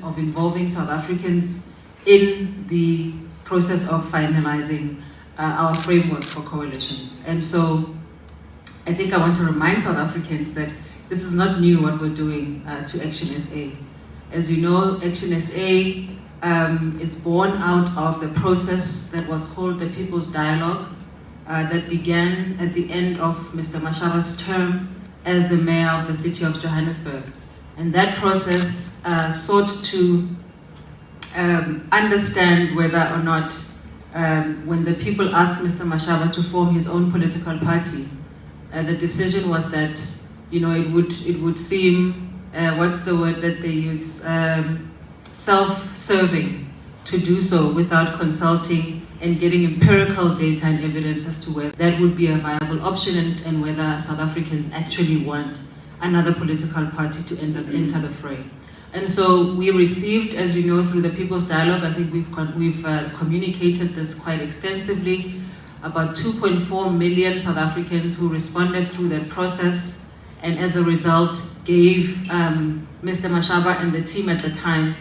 of involving South Africans in the process of finalizing our framework for coalitions. And so I think I want to remind South Africans that this is not new what we're doing to Action SA. As you know, Action SA is born out of the process that was called the People's Dialogue that began at the end of Mr. Mashaba's term as the mayor of the city of Johannesburg. And that process sought to understand whether or not when the people asked Mr. Mashaba to form his own political party, the decision was that, you know, it would seem, what's the word that they use, self-serving to do so without consulting and getting empirical data and evidence as to whether that would be a viable option and whether South Africans actually want another political party to enter the fray. And so we received, as you know, through the People's Dialogue, I think we've communicated this quite extensively, about 2.4 million South Africans who responded through that process, and as a result gave Mr. Mashaba and the team at the time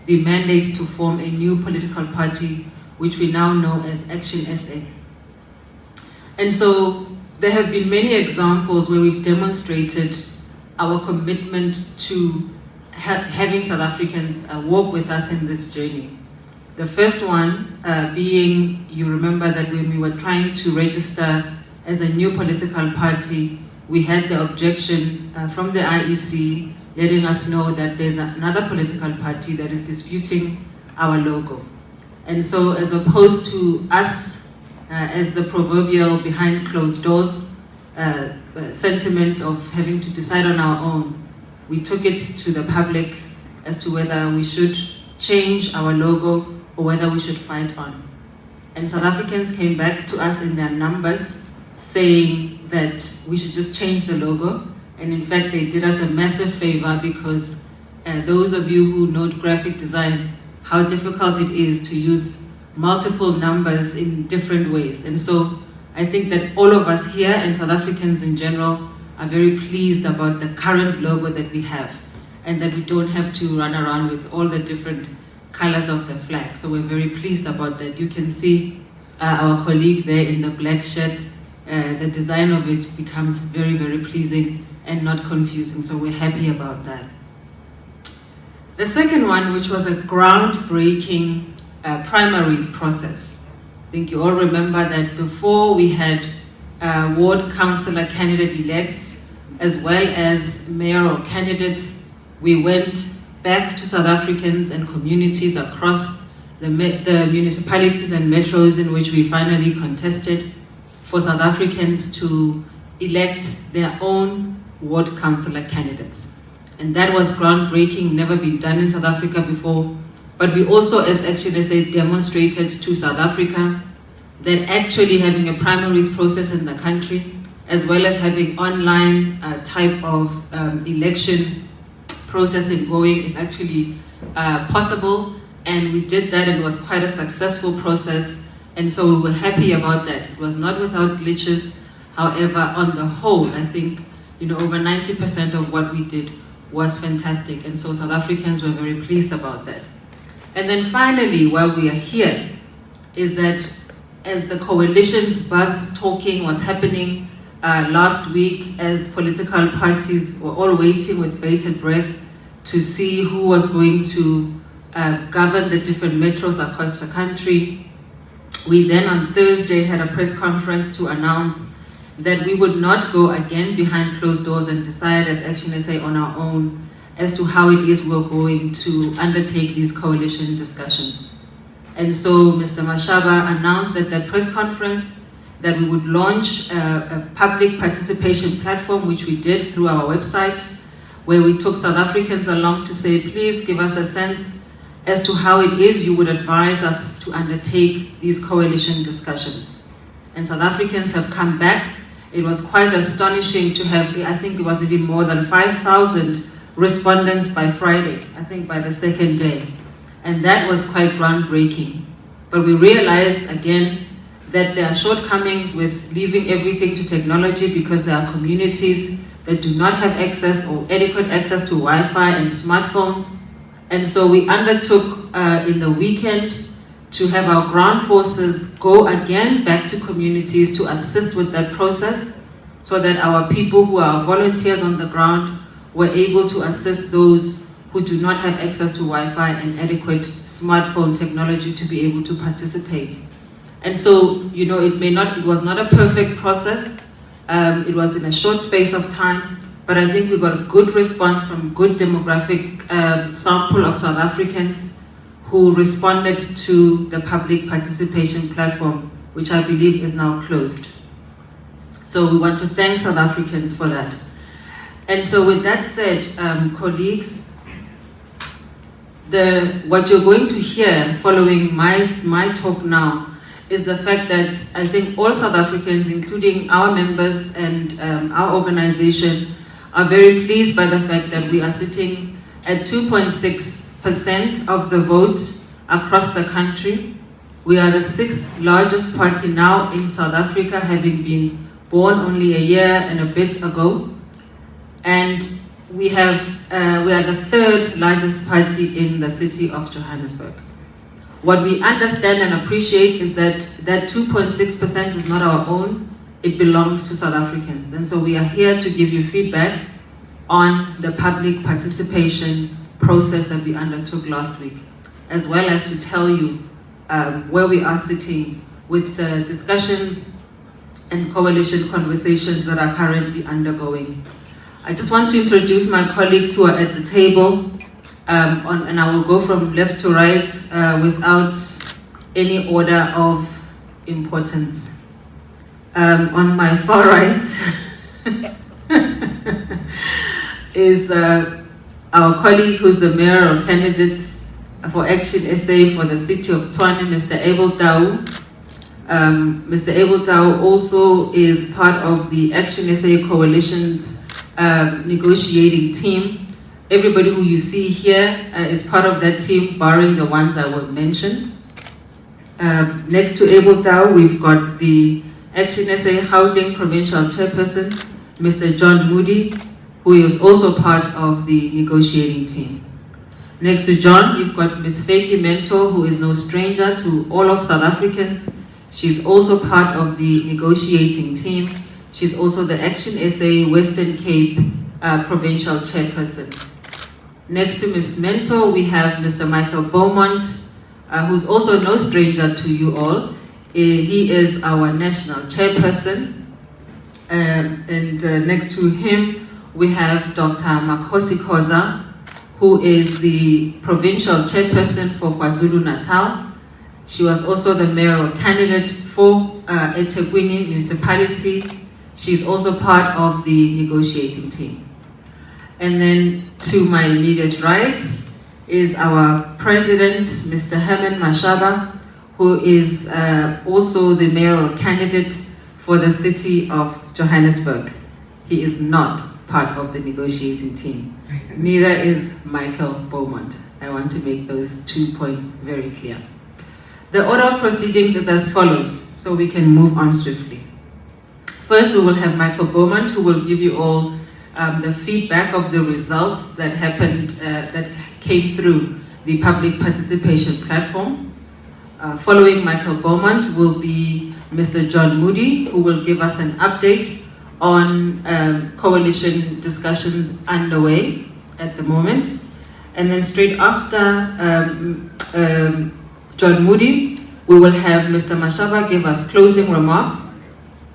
the mandate to form a new political party, which we now know as Action SA. And so there have been many examples where we've demonstrated our commitment to having South Africans walk with us in this journey. The first one being, you remember that when we were trying to register as a new political party, we had the objection from the IEC letting us know that there's another political party that is disputing our logo. And so as opposed to us as the proverbial behind closed doors sentiment of having to decide on our own, we took it to the public as to whether we should change our logo or whether we should fight on. And South Africans came back to us in their numbers saying that we should just change the logo. And in fact, they did us a massive favor because those of you who know graphic design, how difficult it is to use multiple numbers in different ways. And so I think that all of us here and South Africans in general are very pleased about the current logo that we have and that we don't have to run around with all the different colors of the flag. So we're very pleased about that. You can see our colleague there in the black shirt. The design of it becomes very, very pleasing and not confusing. So we're happy about that. The second one, which was a groundbreaking primaries process. I think you all remember that before we had ward councillor candidate elects as well as mayoral candidates, we went back to South Africans and communities across the municipalities and metros in which we finally contested for South Africans to elect their own ward councillor candidates. And that was groundbreaking, never been done in South Africa before. But we also, as Action SA, demonstrated to South Africa that actually having a primaries process in the country, as well as having online type of election processing going, is actually possible. And we did that, and it was quite a successful process. And so we were happy about that. It was not without glitches. However, on the whole, I think, you know, over 90% of what we did was fantastic. And so South Africans were very pleased about that. And then finally, while we are here, is that as the coalition's buzz talking was happening last week, as political parties were all waiting with bated breath to see who was going to govern the different metros across the country, we then on Thursday had a press conference to announce that we would not go again behind closed doors and decide as Action SA on our own as to how it is we're going to undertake these coalition discussions. And so Mr. Mashaba announced at that press conference that we would launch a public participation platform, which we did through our website, where we took South Africans along to say, please give us a sense as to how it is you would advise us to undertake these coalition discussions. And South Africans have come back. It was quite astonishing to have, I think it was even more than 5,000 respondents by Friday, I think by the second day. And that was quite groundbreaking. But we realized again that there are shortcomings with leaving everything to technology because there are communities that do not have access or adequate access to Wi-Fi and smartphones. And so we undertook in the weekend to have our ground forces go again back to communities to assist with that process, so that our people who are volunteers on the ground were able to assist those who do not have access to Wi-Fi and adequate smartphone technology to be able to participate. And so, you know, it was not a perfect process. It was in a short space of time, but I think we got a good response from good demographic sample of South Africans who responded to the public participation platform, which I believe is now closed. So we want to thank South Africans for that. And so with that said, colleagues, what you're going to hear following my talk now is the fact that I think all South Africans, including our members and our organization, are very pleased by the fact that we are sitting at 2.6% of the vote across the country. We are the 6th largest party now in South Africa, having been born only a year and a bit ago. And we are the 3rd largest party in the city of Johannesburg. What we understand and appreciate is that 2.6% is not our own, it belongs to South Africans. And so we are here to give you feedback on the public participation process that we undertook last week, as well as to tell you where we are sitting with the discussions and coalition conversations that are currently undergoing. I just want to introduce my colleagues who are at the table, and I will go from left to right without any order of importance. On my far right is our colleague who's the mayoral candidate for Action SA for the city of Tshwane, Mr. Abel Tau. Mr. Abel Tau also is part of the Action SA Coalition's negotiating team. Everybody who you see here is part of that team, barring the ones I will mention. Next to Abel Tau, we've got the Action SA Gauteng Provincial Chairperson, Mr. John Moody, who is also part of the negotiating team. Next to John, you've got Ms. Feki Mentor, who is no stranger to all of South Africans. She's also part of the negotiating team. She's also the Action SA Western Cape Provincial Chairperson. Next to Ms. Mentor, we have Mr. Michael Beaumont, who's also no stranger to you all. He is our National Chairperson. Next to him, we have Dr. Makhosi Khoza, who is the Provincial Chairperson for KwaZulu-Natal. She was also the mayoral candidate for eThekwini Municipality. She's also part of the negotiating team. And then to my immediate right is our president, Mr. Herman Mashaba, who is also the mayoral candidate for the city of Johannesburg. He is not part of the negotiating team. Neither is Michael Beaumont. I want to make those 2 points very clear. The order of proceedings is as follows, so we can move on swiftly. First, we will have Michael Beaumont, who will give you all the feedback of the results that happened, that came through the public participation platform. Following Michael Beaumont will be Mr. John Moody, who will give us an update on coalition discussions underway at the moment. And then straight after John Moody, we will have Mr. Mashaba give us closing remarks.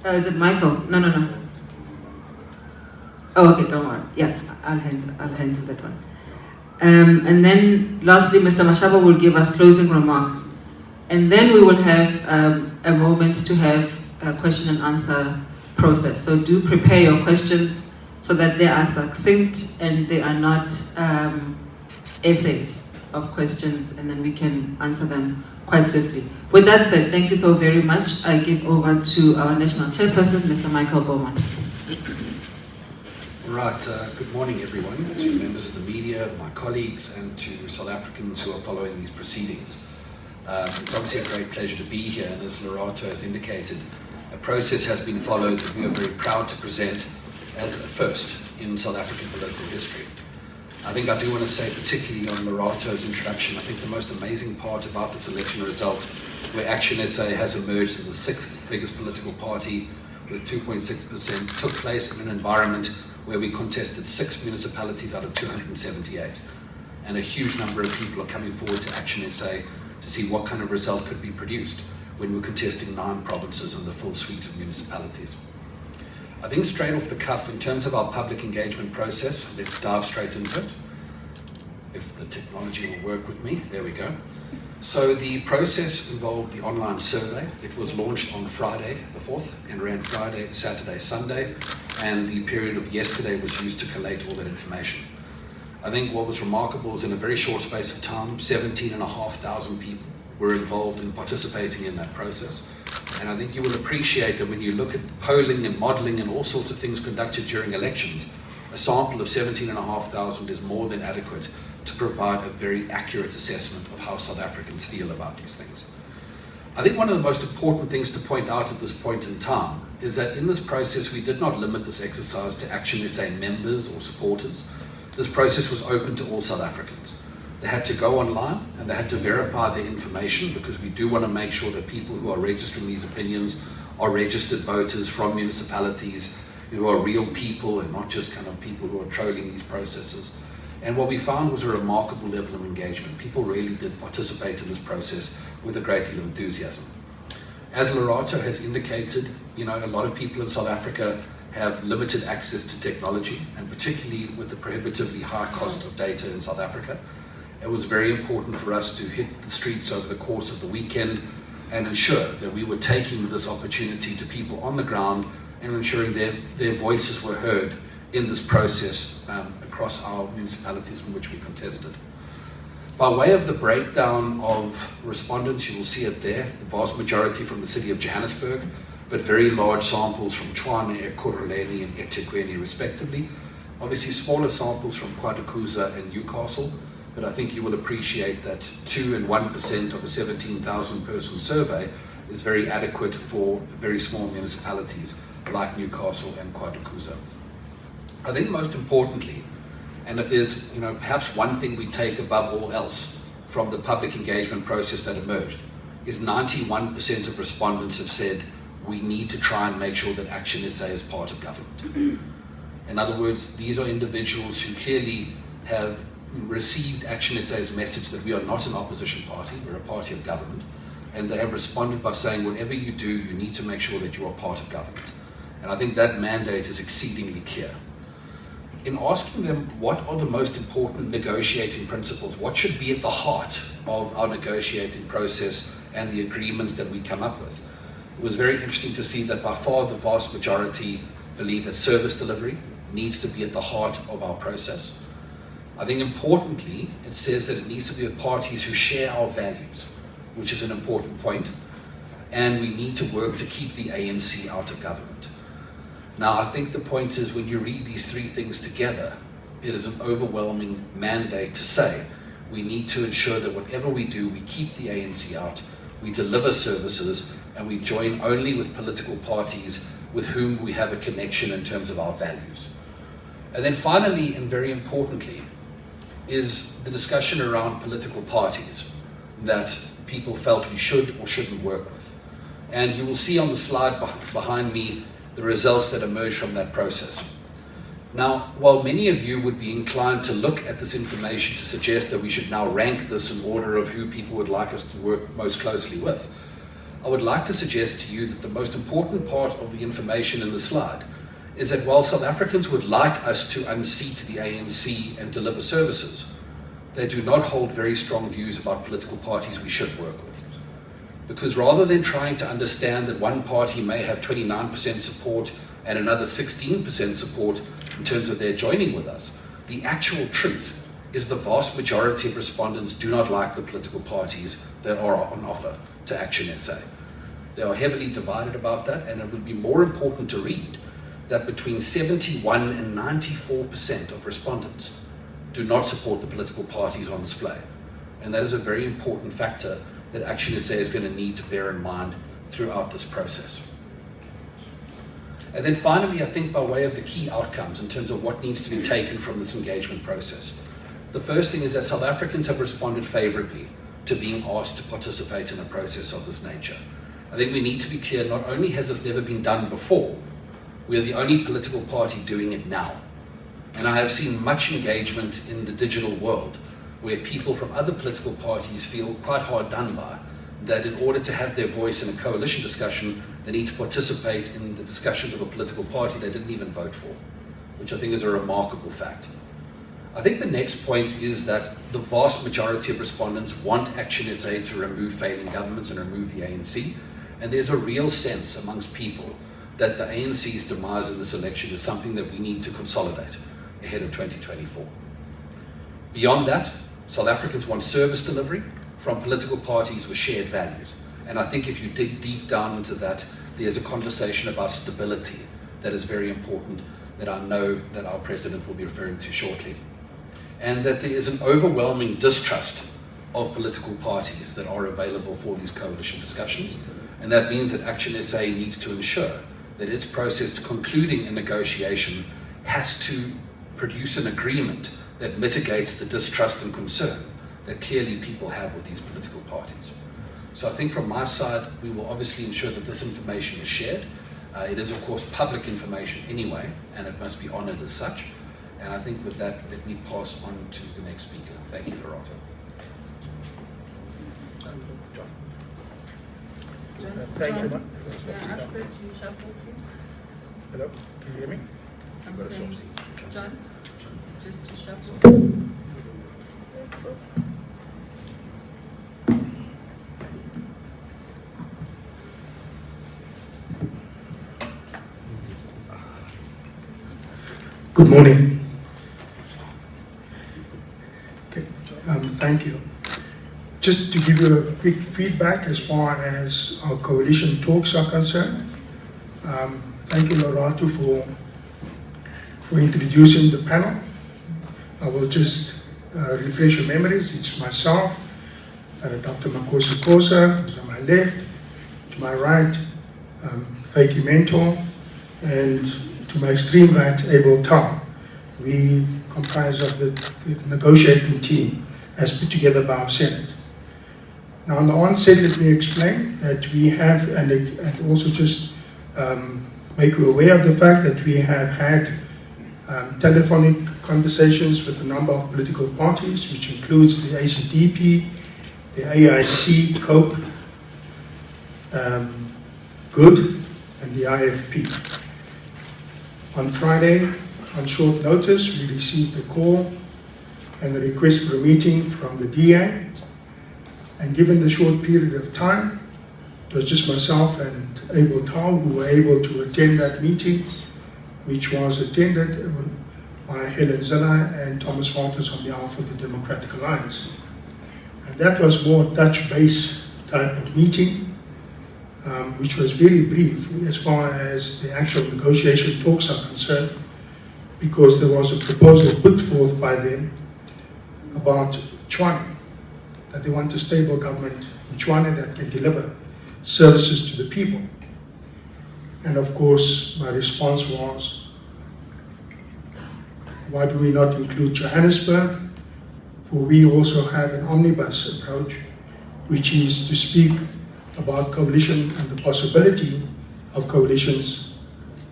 Is it Michael? No. Oh, okay, don't worry. Yeah, I'll handle that one. And then lastly, Mr. Mashaba will give us closing remarks. And then we will have a moment to have a question and answer process. So do prepare your questions so that they are succinct and they are not essays of questions, and then we can answer them quite swiftly. With that said, thank you so very much. I give over to our National Chairperson, Mr. Michael Beaumont. Right, good morning everyone, to members of the media, my colleagues, and to South Africans who are following these proceedings. It's obviously a great pleasure to be here, and as Lerato has indicated, a process has been followed that we are very proud to present as a first in South African political history. I think I do want to say, particularly on Lorato's introduction, I think the most amazing part about this election result, where Action SA has emerged as the sixth biggest political party with 2.6%, took place in an environment where we contested 6 municipalities out of 278. And a huge number of people are coming forward to Action SA to see what kind of result could be produced when we're contesting 9 provinces and the full suite of municipalities. I think straight off the cuff, in terms of our public engagement process, let's dive straight into it. If the technology will work with me, there we go. So the process involved the online survey. It was launched on Friday the 4th and ran Friday, Saturday, Sunday, and the period of yesterday was used to collate all that information. I think what was remarkable is in a very short space of time, 17,500 people were involved in participating in that process. And I think you will appreciate that when you look at polling and modelling and all sorts of things conducted during elections, a sample of 17,500 is more than adequate to provide a very accurate assessment of how South Africans feel about these things. I think one of the most important things to point out at this point in time is that in this process we did not limit this exercise to Action SA members or supporters. This process was open to all South Africans. They had to go online and they had to verify their information, because we do want to make sure that people who are registering these opinions are registered voters from municipalities who are real people and not just kind of people who are trolling these processes. And what we found was a remarkable level of engagement. People really did participate in this process with a great deal of enthusiasm. As Lorato has indicated, a lot of people in South Africa have limited access to technology, and particularly with the prohibitively high cost of data in South Africa. It was very important for us to hit the streets over the course of the weekend and ensure that we were taking this opportunity to people on the ground and ensuring their voices were heard in this process across our municipalities in which we contested. By way of the breakdown of respondents, you will see it there, the vast majority from the city of Johannesburg, but very large samples from Tshwane, eKurhuleni and eThekwini respectively. Obviously smaller samples from KwaDukuza and Newcastle, but I think you will appreciate that 2 and 1% of a 17,000 person survey is very adequate for very small municipalities like Newcastle and KwaDukuza. I think most importantly, and if there's perhaps one thing we take above all else from the public engagement process that emerged, is 91% of respondents have said we need to try and make sure that Action SA is part of government. In other words, these are individuals who clearly have received Action SA's message that we are not an opposition party, we're a party of government, and they have responded by saying whatever you do, you need to make sure that you are part of government. And I think that mandate is exceedingly clear. In asking them what are the most important negotiating principles, what should be at the heart of our negotiating process and the agreements that we come up with, it was very interesting to see that by far the vast majority believe that service delivery needs to be at the heart of our process. I think importantly, it says that it needs to be with parties who share our values, which is an important point, and we need to work to keep the ANC out of government. Now, I think the point is when you read these 3 things together, it is an overwhelming mandate to say we need to ensure that whatever we do, we keep the ANC out, we deliver services, and we join only with political parties with whom we have a connection in terms of our values. And then finally, and very importantly, is the discussion around political parties that people felt we should or shouldn't work with. And you will see on the slide behind me the results that emerged from that process. Now, while many of you would be inclined to look at this information to suggest that we should now rank this in order of who people would like us to work most closely with, I would like to suggest to you that the most important part of the information in the slide is that while South Africans would like us to unseat the ANC and deliver services, they do not hold very strong views about political parties we should work with. Because rather than trying to understand that one party may have 29% support and another 16% support in terms of their joining with us, the actual truth is the vast majority of respondents do not like the political parties that are on offer to Action SA. They are heavily divided about that, and it would be more important to read that between 71 and 94% of respondents do not support the political parties on display. And that is a very important factor that Action SA is going to need to bear in mind throughout this process. And then finally, I think by way of the key outcomes in terms of what needs to be taken from this engagement process, The first thing is that South Africans have responded favorably to being asked to participate in a process of this nature. I think we need to be clear, not only has this never been done before, we are the only political party doing it now. And I have seen much engagement in the digital world where people from other political parties feel quite hard done by, that in order to have their voice in a coalition discussion, they need to participate in the discussions of a political party they didn't even vote for, which I think is a remarkable fact. I think the next point is that the vast majority of respondents want Action SA to remove failing governments and remove the ANC, and there's a real sense amongst people that the ANC's demise in this election is something that we need to consolidate ahead of 2024. Beyond that, South Africans want service delivery from political parties with shared values. And I think if you dig deep down into that, there's a conversation about stability that is very important, that I know that our president will be referring to shortly. And that there is an overwhelming distrust of political parties that are available for these coalition discussions. And that means that Action SA needs to ensure that its process to concluding a negotiation has to produce an agreement that mitigates the distrust and concern that clearly people have with these political parties. So I think from my side, we will obviously ensure that this information is shared. It is, of course, public information anyway, and it must be honored as such. And I think with that, let me pass on to the next speaker. Thank you, Loretta. Thank you. May I ask that you shuffle, please? Hello, can you hear me? I'm saying, John, just to shuffle. Good morning. Okay, thank you. Just to give you a quick feedback as far as our coalition talks are concerned. Thank you, Loretta, for introducing the panel. I will just refresh your memories. It's myself, Dr. Makosi Kosa, who's on my left, to my right, Faiki Mentor, and to my extreme right, Abel Tar. We comprise of the negotiating team as put together by our Senate. Now, on the onset, let me explain that we have, and also just make you aware of the fact that we have had telephonic conversations with a number of political parties, which includes the ACDP, the AIC, COPE, GOOD, and the IFP. On Friday, on short notice, we received a call and a request for a meeting from the DA. And given the short period of time, it was just myself and Abel Tar who were able to attend that meeting, which was attended by Helen Zilla and Thomas Walters on behalf of the Democratic Alliance. And that was more Dutch base type of meeting, which was very brief as far as the actual negotiation talks are concerned, because there was a proposal put forth by them about Tshwane, that they want a stable government in Tshwane that can deliver services to the people. And of course, my response was, why do we not include Johannesburg? For we also have an omnibus approach, which is to speak about coalition and the possibility of coalitions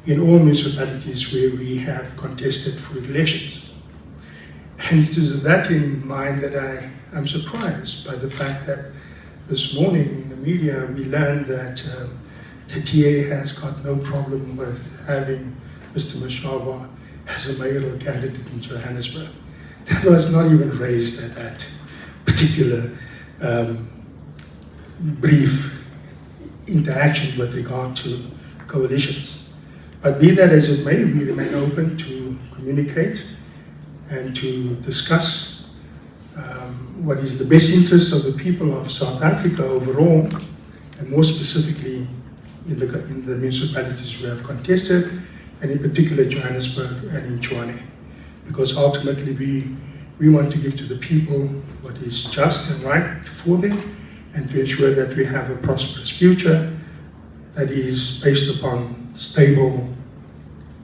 in all municipalities where we have contested for elections. And it is that in mind that I am surprised by the fact that this morning in the media we learned that the TA has got no problem with having Mr. Mashaba as a mayoral candidate in Johannesburg. That was not even raised at that particular brief interaction with regard to coalitions. But be that as it may, we remain open to communicate and to discuss what is the best interest of the people of South Africa overall, and more specifically in the municipalities we have contested, and in particular Johannesburg and in Tshwane. Because ultimately we want to give to the people what is just and right for them, and to ensure that we have a prosperous future that is based upon stable,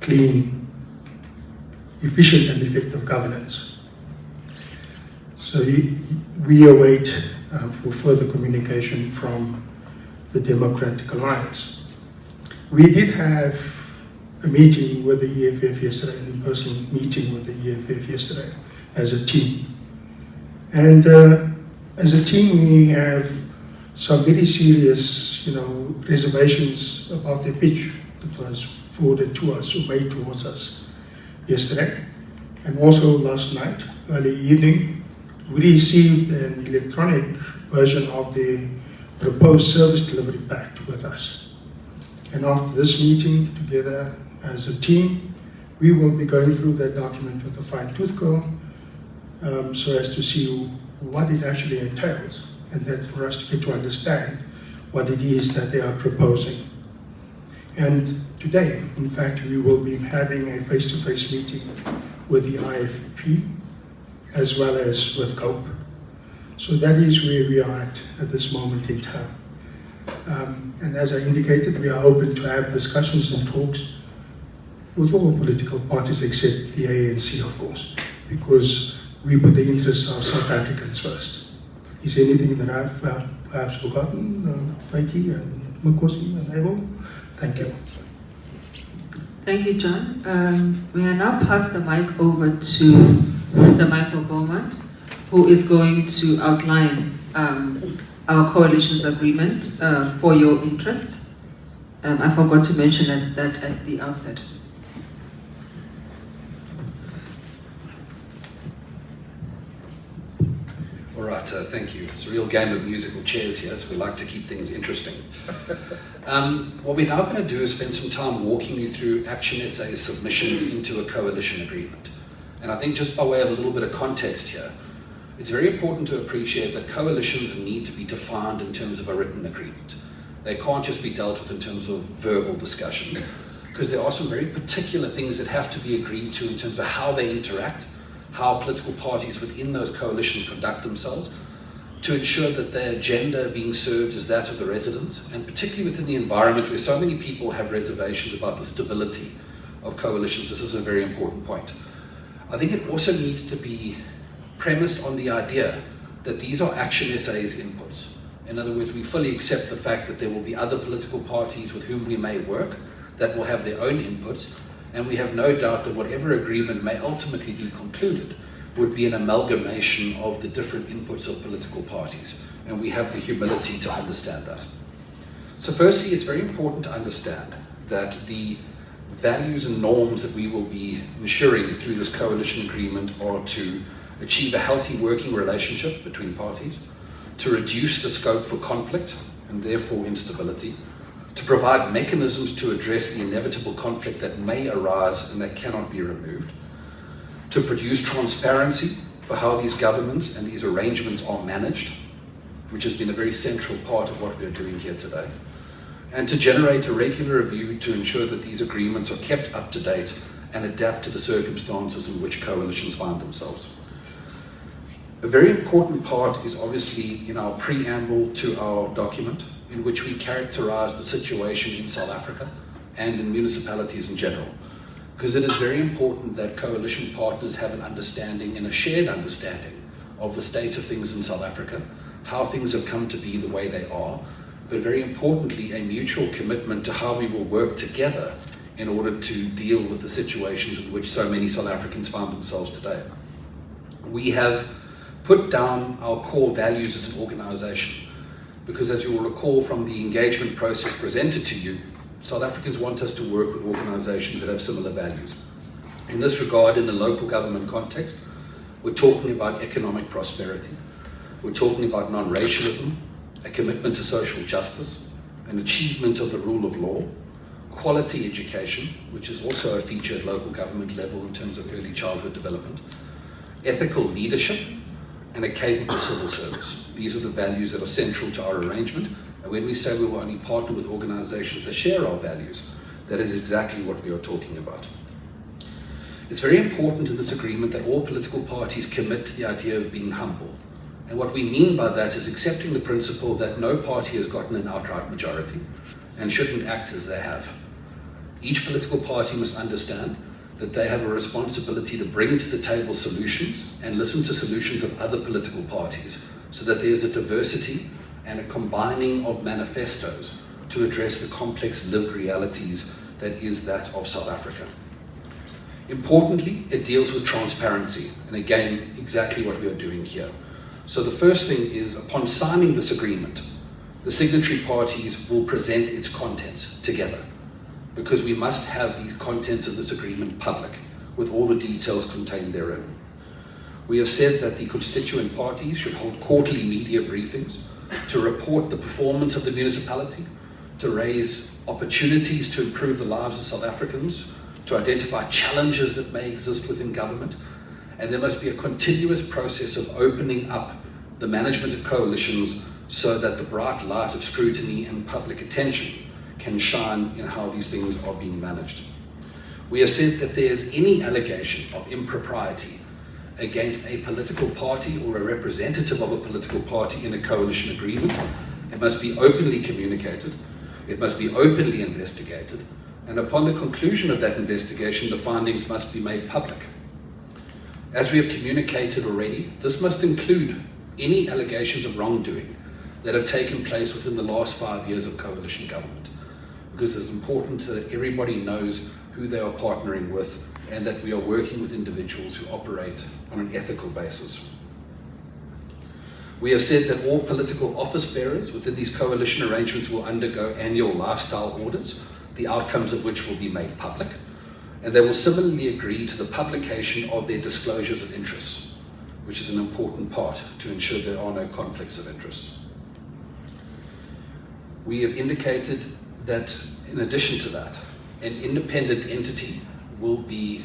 clean, efficient and effective governance. So we await for further communication from the Democratic Alliance. We did have a meeting with the EFF yesterday, an in-person meeting with the EFF yesterday as a team. And as a team, we have some very serious, reservations about the pitch that was forwarded to us or made towards us yesterday. And also last night, early evening, we received an electronic version of the proposed service delivery pact with us. And after this meeting, together as a team, we will be going through that document with a fine-tooth comb so as to see what it actually entails, and that for us to get to understand what it is that they are proposing. And today, in fact, we will be having a face-to-face meeting with the IFP as well as with COPE. So that is where we are at this moment in time. And as I indicated, we are open to have discussions and talks with all political parties except the ANC, of course, because we put the interests of South Africans first. Is there anything that I've perhaps forgotten? Faiki and Mukosi and Abel? Thank you. Thank you, John. We are now pass the mic over to Mr. Michael Beaumont, who is going to outline our coalition's agreement for your interest. I forgot to mention that at the outset. All right, thank you. It's a real game of musical chairs here, so we like to keep things interesting. What we're now going to do is spend some time walking you through Action SA's submissions into a coalition agreement. And I think just by way of a little bit of context here, it's very important to appreciate that coalitions need to be defined in terms of a written agreement. They can't just be dealt with in terms of verbal discussions, because there are some very particular things that have to be agreed to in terms of how they interact, how political parties within those coalitions conduct themselves, to ensure that their agenda being served is that of the residents, and particularly within the environment where so many people have reservations about the stability of coalitions. This is a very important point. I think it also needs to be premised on the idea that these are Action SA's inputs. In other words, we fully accept the fact that there will be other political parties with whom we may work that will have their own inputs, and we have no doubt that whatever agreement may ultimately be concluded would be an amalgamation of the different inputs of political parties, and we have the humility to understand that. So firstly, it's very important to understand that the values and norms that we will be ensuring through this coalition agreement are to achieve a healthy working relationship between parties, to reduce the scope for conflict and therefore instability, to provide mechanisms to address the inevitable conflict that may arise and that cannot be removed, to produce transparency for how these governments and these arrangements are managed, which has been a very central part of what we're doing here today, and to generate a regular review to ensure that these agreements are kept up to date and adapt to the circumstances in which coalitions find themselves. A very important part is obviously in our preamble to our document, in which we characterize the situation in South Africa and in municipalities in general, because it is very important that coalition partners have an understanding and a shared understanding of the state of things in South Africa, how things have come to be the way they are, but very importantly, a mutual commitment to how we will work together in order to deal with the situations in which so many South Africans find themselves today. We have put down our core values as an organization, because as you will recall from the engagement process presented to you, South Africans want us to work with organizations that have similar values. In this regard, in the local government context, we're talking about economic prosperity, we're talking about non-racialism, a commitment to social justice, an achievement of the rule of law, quality education, which is also a feature at local government level in terms of early childhood development, ethical leadership, and a capable civil service. These are the values that are central to our arrangement. And when we say we will only partner with organizations that share our values, that is exactly what we are talking about. It's very important in this agreement that all political parties commit to the idea of being humble. And what we mean by that is accepting the principle that no party has gotten an outright majority and shouldn't act as they have. Each political party must understand that they have a responsibility to bring to the table solutions and listen to solutions of other political parties so that there's a diversity and a combining of manifestos to address the complex lived realities that is that of South Africa. Importantly, it deals with transparency, and again, exactly what we are doing here. So the first thing is, upon signing this agreement, the signatory parties will present its contents together, because we must have these contents of this agreement public, with all the details contained therein. We have said that the constituent parties should hold quarterly media briefings to report the performance of the municipality, to raise opportunities to improve the lives of South Africans, to identify challenges that may exist within government, and there must be a continuous process of opening up the management of coalitions so that the bright light of scrutiny and public attention can shine in how these things are being managed. We have said if there is any allegation of impropriety against a political party or a representative of a political party in a coalition agreement, it must be openly communicated, it must be openly investigated, and upon the conclusion of that investigation, the findings must be made public. As we have communicated already, this must include any allegations of wrongdoing that have taken place within the last 5 years of coalition government, because it's important that everybody knows who they are partnering with and that we are working with individuals who operate on an ethical basis. We have said that all political office bearers within these coalition arrangements will undergo annual lifestyle audits, the outcomes of which will be made public, and they will similarly agree to the publication of their disclosures of interests, which is an important part to ensure there are no conflicts of interest. We have indicated that in addition to that, an independent entity will be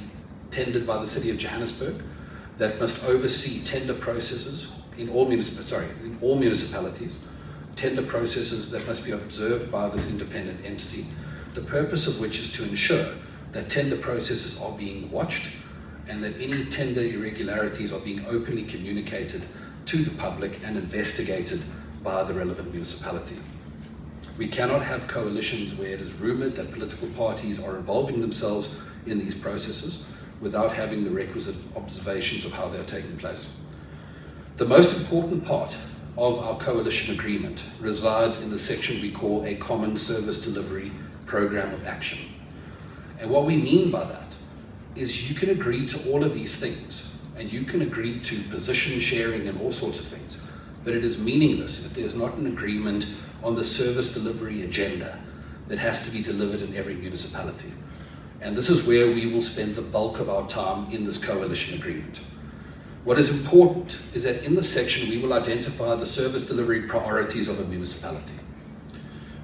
tendered by the City of Johannesburg that must oversee tender processes in all municipalities, tender processes that must be observed by this independent entity, the purpose of which is to ensure that tender processes are being watched and that any tender irregularities are being openly communicated to the public and investigated by the relevant municipality. We cannot have coalitions where it is rumored that political parties are involving themselves in these processes without having the requisite observations of how they are taking place. The most important part of our coalition agreement resides in the section we call a common service delivery program of action. And what we mean by that is you can agree to all of these things and you can agree to position sharing and all sorts of things, but it is meaningless if there's not an agreement on the service delivery agenda that has to be delivered in every municipality. And this is where we will spend the bulk of our time in this coalition agreement. What is important is that in this section we will identify the service delivery priorities of a municipality.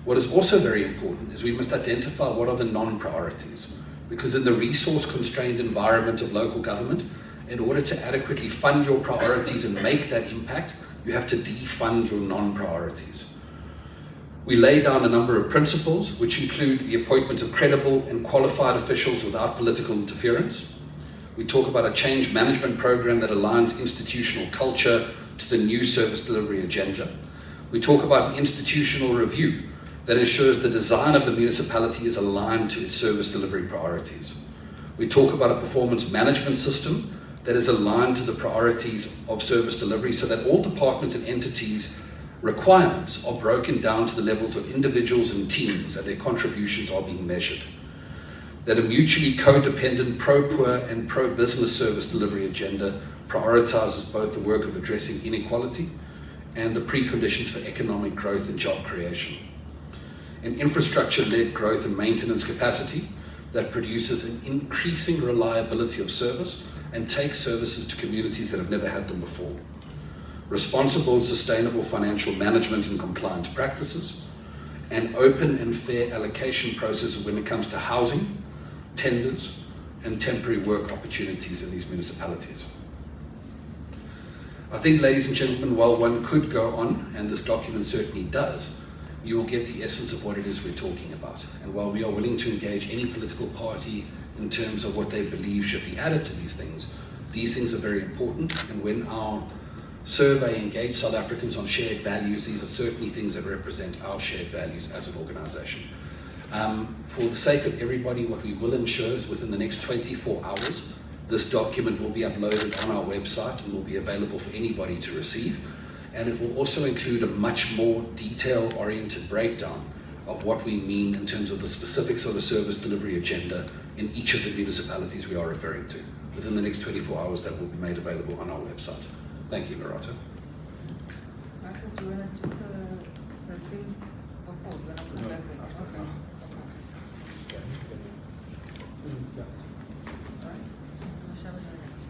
What is also very important is we must identify what are the non-priorities, because in the resource-constrained environment of local government, in order to adequately fund your priorities and make that impact, you have to defund your non-priorities. We lay down a number of principles, which include the appointment of credible and qualified officials without political interference. We talk about a change management program that aligns institutional culture to the new service delivery agenda. We talk about an institutional review that ensures the design of the municipality is aligned to its service delivery priorities. We talk about a performance management system that is aligned to the priorities of service delivery so that all departments and entities' requirements are broken down to the levels of individuals and teams and their contributions are being measured. That a mutually codependent pro-poor and pro-business service delivery agenda prioritizes both the work of addressing inequality and the preconditions for economic growth and job creation. An infrastructure-led growth and maintenance capacity that produces an increasing reliability of service and takes services to communities that have never had them before. Responsible and sustainable financial management and compliance practices, and open and fair allocation processes when it comes to housing, tenders, and temporary work opportunities in these municipalities. I think, ladies and gentlemen, while one could go on, and this document certainly does, you will get the essence of what it is we're talking about. And while we are willing to engage any political party in terms of what they believe should be added to these things are very important. And when our survey engaged South Africans on shared values, these are certainly things that represent our shared values as an organization. For the sake of everybody, what we will ensure is within the next 24 hours, this document will be uploaded on our website and will be available for anybody to receive. And it will also include a much more detail-oriented breakdown of what we mean in terms of the specifics of the service delivery agenda in each of the municipalities we are referring to. Within the next 24 hours, that will be made available on our website. Thank you, Lorata. Michael, do you want to take the thing? Oh, you're not going back there. Okay. All right. Shall we go next?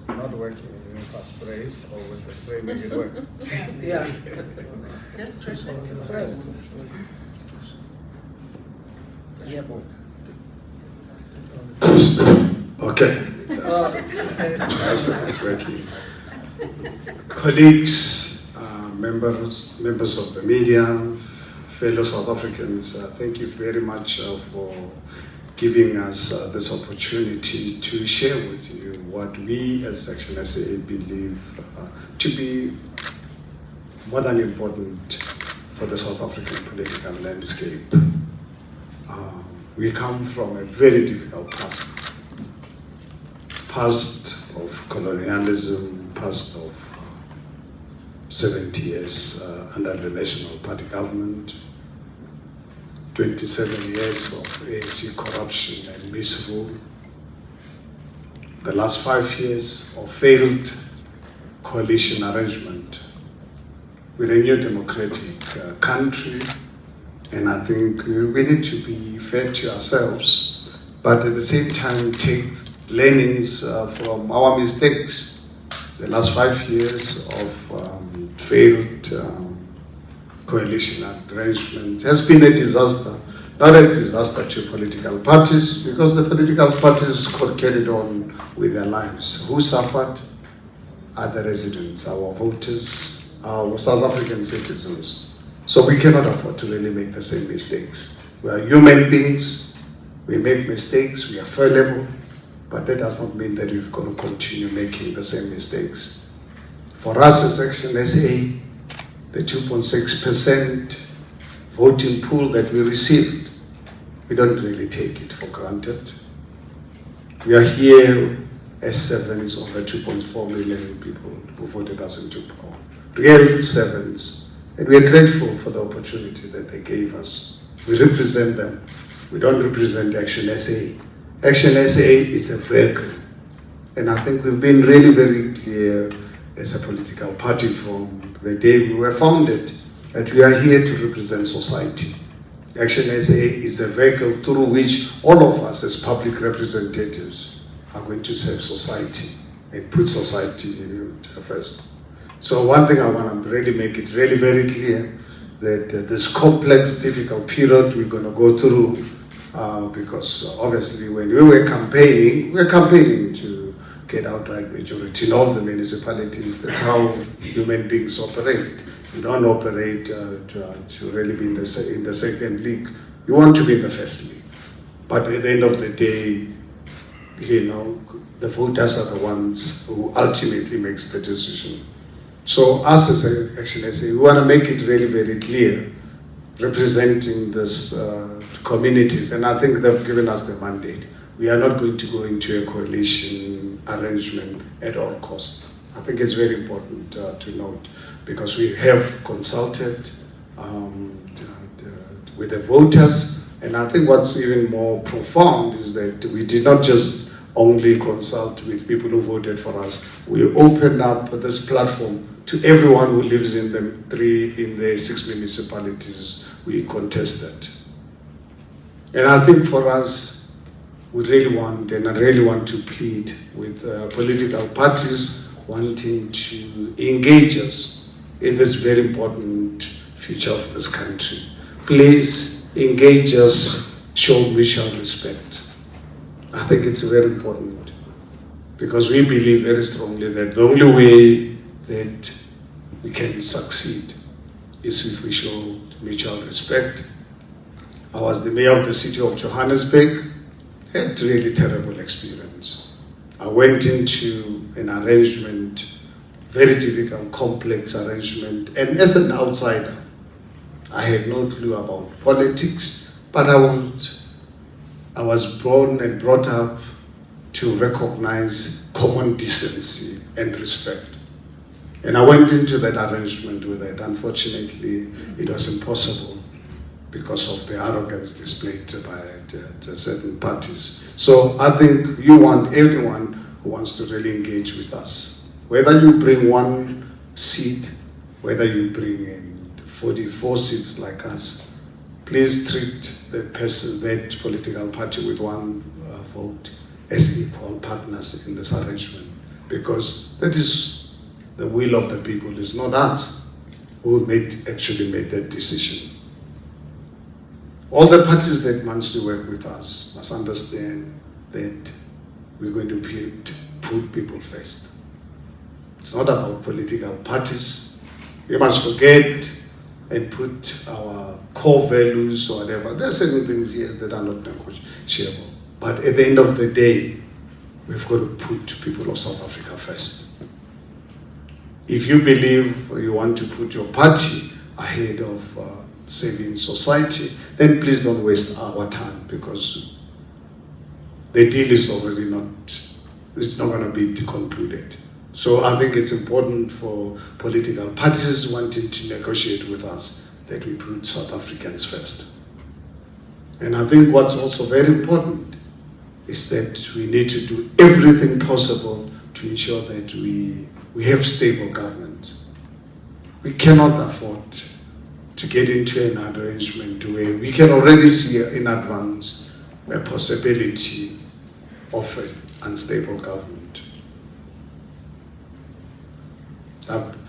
Not working, you know, spray or with the spray make it work. Yeah. Just press it. Stress. Okay, that's working. Colleagues, members of the media, fellow South Africans, thank you very much for giving us this opportunity to share with you what we as Section SA believe to be more than important for the South African political landscape. We come from a very difficult past of colonialism, past of 70 years under the National Party government, 27 years of ANC corruption and misrule, the last 5 years of failed coalition arrangement with a new democratic country. And I think we need to be fair to ourselves, but at the same time take learnings from our mistakes. The last 5 years of failed coalition arrangement has been a disaster. Not a disaster to political parties, because the political parties carried on with their lives. Who suffered are the residents, our voters, our South African citizens. So we cannot afford to really make the same mistakes. We are human beings, we make mistakes, we are fallible, but that does not mean that we're going to continue making the same mistakes. For us as Section SA, the 2.6% voting pool that we received, we don't really take it for granted. We are here as servants of the 2.4 million people who voted us into power. Real servants. And we are grateful for the opportunity that they gave us. We represent them. We don't represent Action SA. Action SA is a vehicle. And I think we've been really very clear as a political party from the day we were founded that we are here to represent society. Action SA is a vehicle through which all of us as public representatives are going to serve society and put society first. So one thing I want to really make it really very clear, that this complex, difficult period we're going to go through, because obviously when we were campaigning to get outright majority in all the municipalities. That's how human beings operate. You don't operate to really be in the second league. You want to be in the first league. But at the end of the day, the voters are the ones who ultimately makes the decision. So us as Action SA, we want to make it really very clear, representing these communities, and I think they've given us the mandate. We are not going to go into a coalition arrangement at all costs. I think it's very important to note, because we have consulted with the voters, and I think what's even more profound is that we did not just only consult with people who voted for us. We opened up this platform to everyone who lives in the 6 municipalities we contested. And I think for us, we really want, and I really want to plead with political parties wanting to engage us in this very important future of this country. Please engage us, show mutual respect. I think it's very important, because we believe very strongly that the only way that we can succeed is if we show mutual respect, I was the mayor of the city of Johannesburg, had really terrible experience. I went into an arrangement, very difficult, complex arrangement, and as an outsider, I had no clue about politics, but I was born and brought up to recognize common decency and respect. And I went into that arrangement with it. Unfortunately, it was impossible because of the arrogance displayed by the certain parties. So I think you want everyone who wants to really engage with us. Whether you bring one seat, whether you bring in 44 seats like us, please treat the person, that political party with one vote as equal partners in this arrangement, because that is the will of the people. It's not us who actually made that decision. All the parties that wants to work with us must understand that we're going to put people first. It's not about political parties. We must forget and put our core values or whatever. There are certain things, yes, that are not negotiable. But at the end of the day, we've got to put people of South Africa first. If you believe you want to put your party ahead of saving society, then please don't waste our time, because the deal is already it's not going to be concluded. So I think it's important for political parties wanting to negotiate with us that we put South Africans first. And I think what's also very important is that we need to do everything possible to ensure that we have stable government. We cannot afford to get into an arrangement where we can already see in advance a possibility of an unstable government.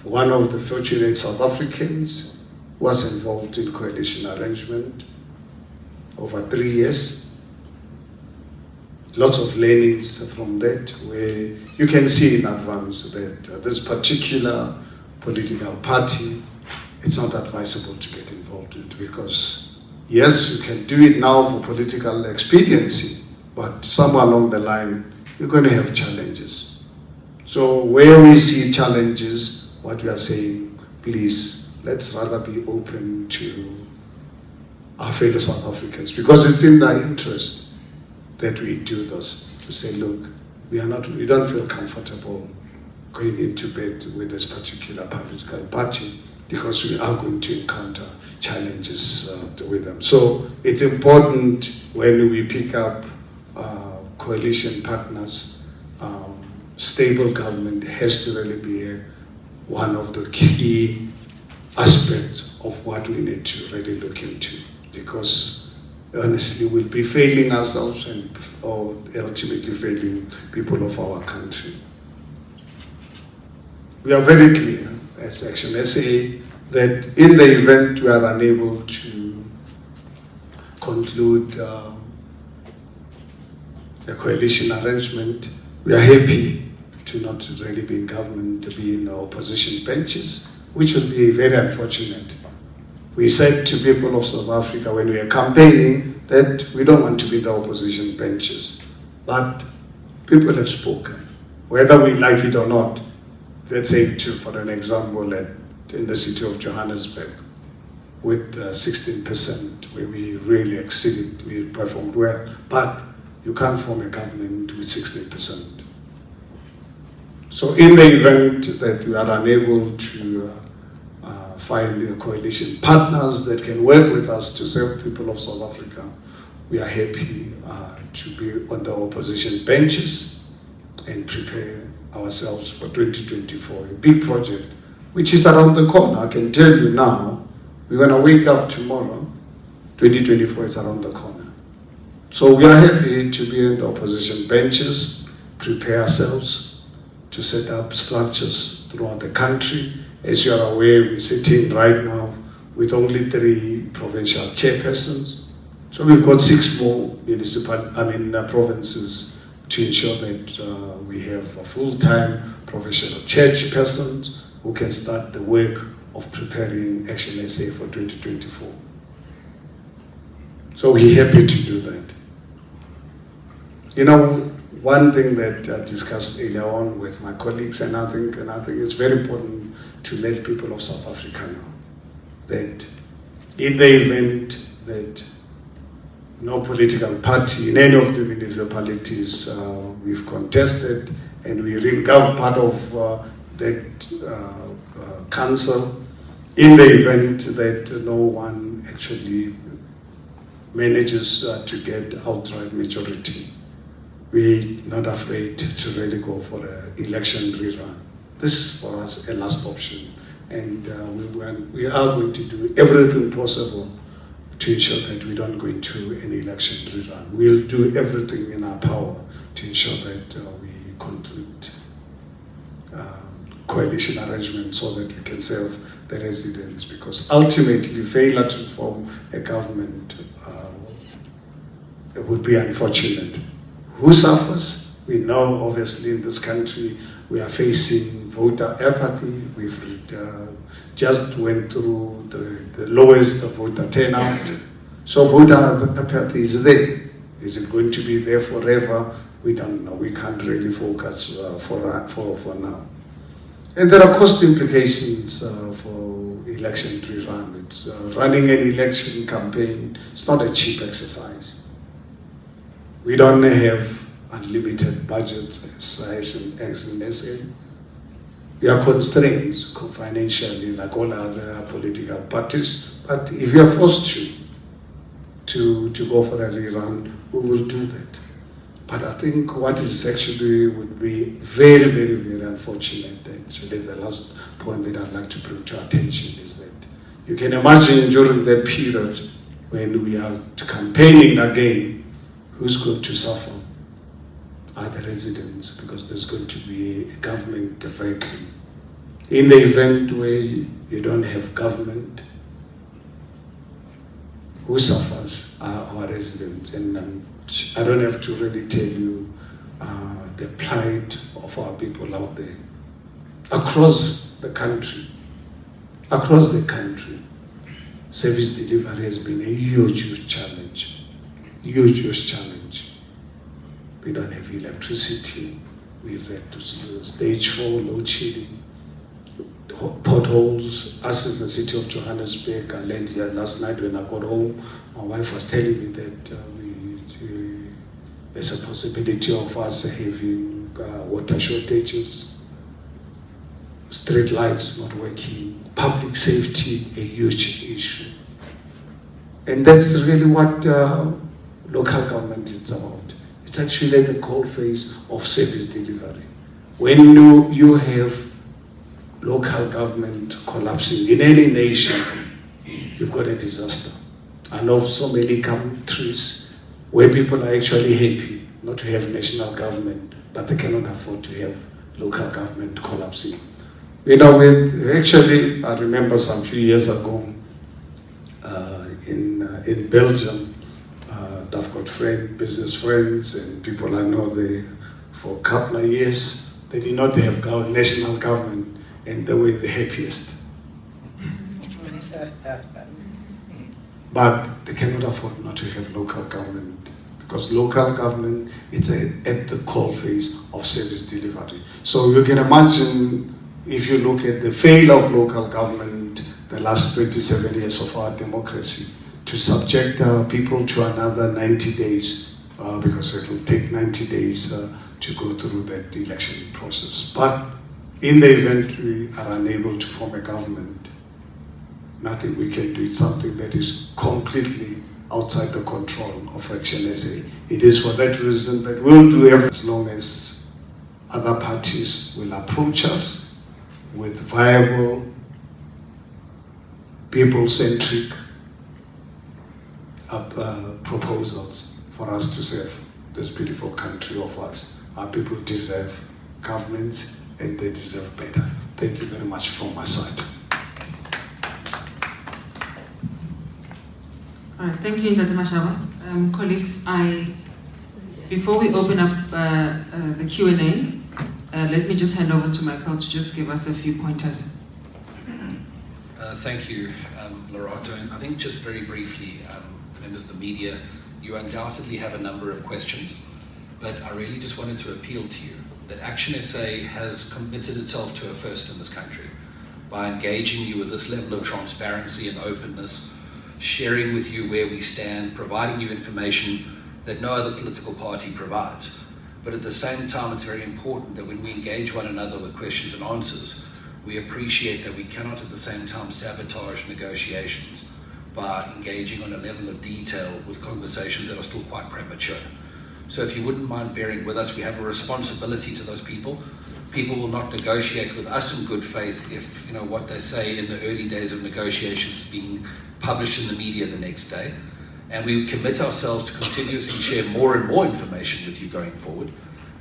One of the fortunate South Africans was involved in coalition arrangement over 3 years. Lots of learnings from that, where you can see in advance that this particular political party, it's not advisable to get involved in it, because yes, you can do it now for political expediency, but somewhere along the line, you're going to have challenges. So where we see challenges, what we are saying, please, let's rather be open to our fellow South Africans, because it's in their interest that we do this, to say, look, we don't feel comfortable going into bed with this particular political party, because we are going to encounter challenges with them. So it's important when we pick up coalition partners, stable government has to really be one of the key aspects of what we need to really look into, because honestly we'll be failing ourselves or ultimately failing people of our country. We are very clear as Action SA that in the event we are unable to conclude a coalition arrangement, we are happy to not really be in government, to be in opposition benches, which would be very unfortunate. We said to people of South Africa when we were campaigning that we don't want to be in the opposition benches. But people have spoken, whether we like it or not. Let's say, for an example, in the city of Johannesburg, with 16%, where we really exceeded, we performed well. But you can't form a government with 16%. So in the event that we are unable to find coalition partners that can work with us to serve people of South Africa, we are happy to be on the opposition benches and prepare ourselves for 2024, a big project, which is around the corner. I can tell you now, we're going to wake up tomorrow, 2024 is around the corner. So we are happy to be in the opposition benches, prepare ourselves to set up structures throughout the country. As you are aware, we're sitting right now with only 3 provincial chairpersons. So we've got 6 more provinces to ensure that we have a full-time provincial church persons who can start the work of preparing Action SA for 2024. So we're happy to do that. You know, one thing that I discussed earlier on with my colleagues, and I think it's very important to let people of South Africa know that in the event that no political party in any of the municipalities we've contested and we regard part of that council, in the event that no one actually manages to get outright majority, we're not afraid to really go for an election rerun. This is for us a last option, and we are going to do everything possible to ensure that we don't go into an election rerun. We'll do everything in our power to ensure that we conclude coalition arrangements so that we can serve the residents, because ultimately failure to form a government it would be unfortunate. Who suffers? We know obviously in this country we are facing voter apathy. We've just went through the lowest voter turnout. So voter apathy is there. Is it going to be there forever? We don't know. We can't really focus for now. And there are cost implications for election rerun. It's running an election campaign. It's not a cheap exercise. We don't have unlimited budgets as in SA. We are constrained financially like all other political parties. But if you are forced to go for a rerun, we will do that. But I think what is actually would be very, very, very unfortunate, actually the last point that I'd like to bring to attention is that you can imagine during that period when we are campaigning again, who's going to suffer are the residents, because there's going to be a government vacuum. In the event where you don't have government, who suffers are our residents. And I don't have to really tell you the plight of our people out there. Across the country, service delivery has been a huge challenge. Huge challenge. We don't have electricity. We've had to stage 4 load shedding, potholes. Us as the city of Johannesburg, I landed here last night when I got home. My wife was telling me that there's a possibility of us having water shortages, street lights not working, public safety a huge issue. And that's really what local government is about. It's actually the cold face of service delivery. When you have local government collapsing in any nation, you've got a disaster. I know of so many countries where people are actually happy not to have national government, but they cannot afford to have local government collapsing. You know, I remember some few years ago in Belgium, I've got business friends and people I know there for a couple of years. They did not have national government and they were the happiest. But they cannot afford not to have local government, because local government is at the core phase of service delivery. So you can imagine, if you look at the failure of local government, the last 27 years of our democracy, to subject people to another 90 days, because it will take 90 days to go through that election process. But in the event we are unable to form a government, nothing we can do. It's something that is completely outside the control of Action SA. It is for that reason that we'll do everything as long as other parties will approach us with viable, people-centric proposals for us to serve this beautiful country of us. Our people deserve governments and they deserve better. Thank you very much from my side. All right, thank you, Dr. Mashaba. Colleagues, before we open up the Q&A, let me just hand over to Michael to just give us a few pointers. Thank you, Lorato. And I think just very briefly, members of the media, you undoubtedly have a number of questions, but I really just wanted to appeal to you that Action SA has committed itself to a first in this country by engaging you with this level of transparency and openness, sharing with you where we stand, providing you information that no other political party provides. But at the same time, it's very important that when we engage one another with questions and answers, we appreciate that we cannot at the same time sabotage negotiations by engaging on a level of detail with conversations that are still quite premature. So if you wouldn't mind bearing with us, we have a responsibility to those people. People will not negotiate with us in good faith if, you know, what they say in the early days of negotiations is being published in the media the next day. And we commit ourselves to continuously share more and more information with you going forward.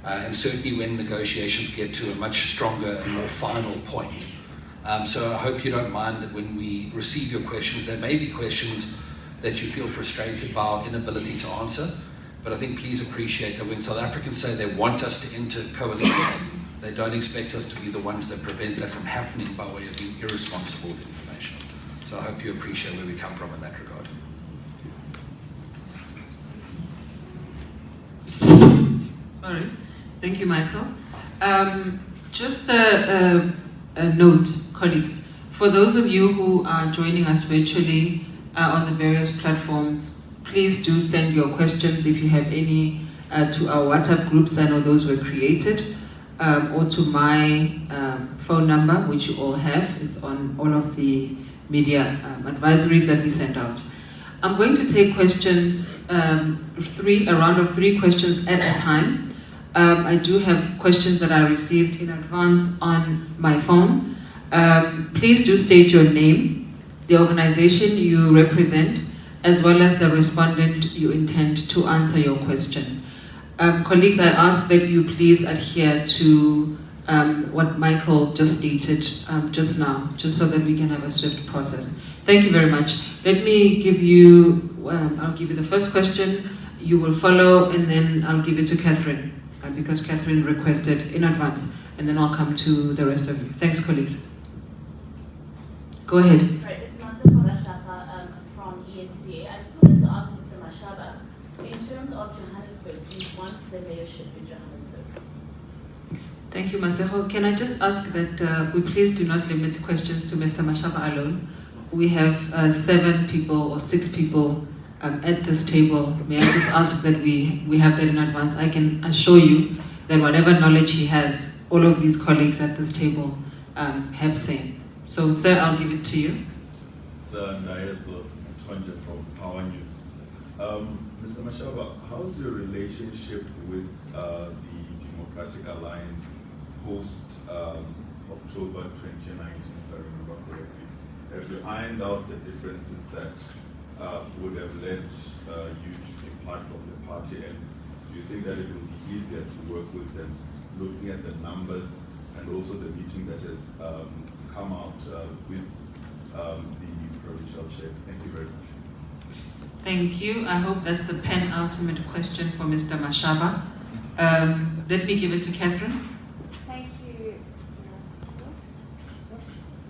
And certainly when negotiations get to a much stronger and more final point. So I hope you don't mind that when we receive your questions, there may be questions that you feel frustrated by our inability to answer. But I think please appreciate that when South Africans say they want us to enter coalitions, they don't expect us to be the ones that prevent that from happening by way of being irresponsible with information. So I hope you appreciate where we come from in that regard. Sorry. Thank you, Michael. Just a note, colleagues. For those of you who are joining us virtually on the various platforms, please do send your questions if you have any to our WhatsApp groups. I know those were created, or to my phone number, which you all have. It's on all of the media advisories that we sent out. I'm going to take questions, a round of 3 questions at a time. I do have questions that I received in advance on my phone. Please do state your name, the organization you represent, as well as the respondent you intend to answer your question. Colleagues, I ask that you please adhere to what Michael just stated just now, just so that we can have a swift process. Thank you very much. Let me give you, I'll give you the first question, you will follow, and then I'll give it to Catherine, because Catherine requested in advance, and then I'll come to the rest of you. Thanks, colleagues. Go ahead. Right, it's Masako Mashaba from ENCA. I just wanted to ask Mr. Mashaba, in terms of Johannesburg, do you want the mayorship in Johannesburg? Thank you, Masako. Can I just ask that we please do not limit questions to Mr. Mashaba alone? We have 7 people or 6 people at this table. May I just ask that we have that in advance? I can assure you that whatever knowledge he has, all of these colleagues at this table have same. So, sir, I'll give it to you. It's Ndayezo Mtonje from Power News. Mr. Mashaba, how's your relationship with the Democratic Alliance post October 2019, if I remember correctly? Have you ironed out the differences that would have led you to depart from the party, and do you think that it will be easier to work with them, looking at the numbers and also the meeting that has come out with the provincial chair? Thank you very much. Thank you. I hope that's the penultimate question for Mr. Mashaba. Let me give it to Catherine. Thank you.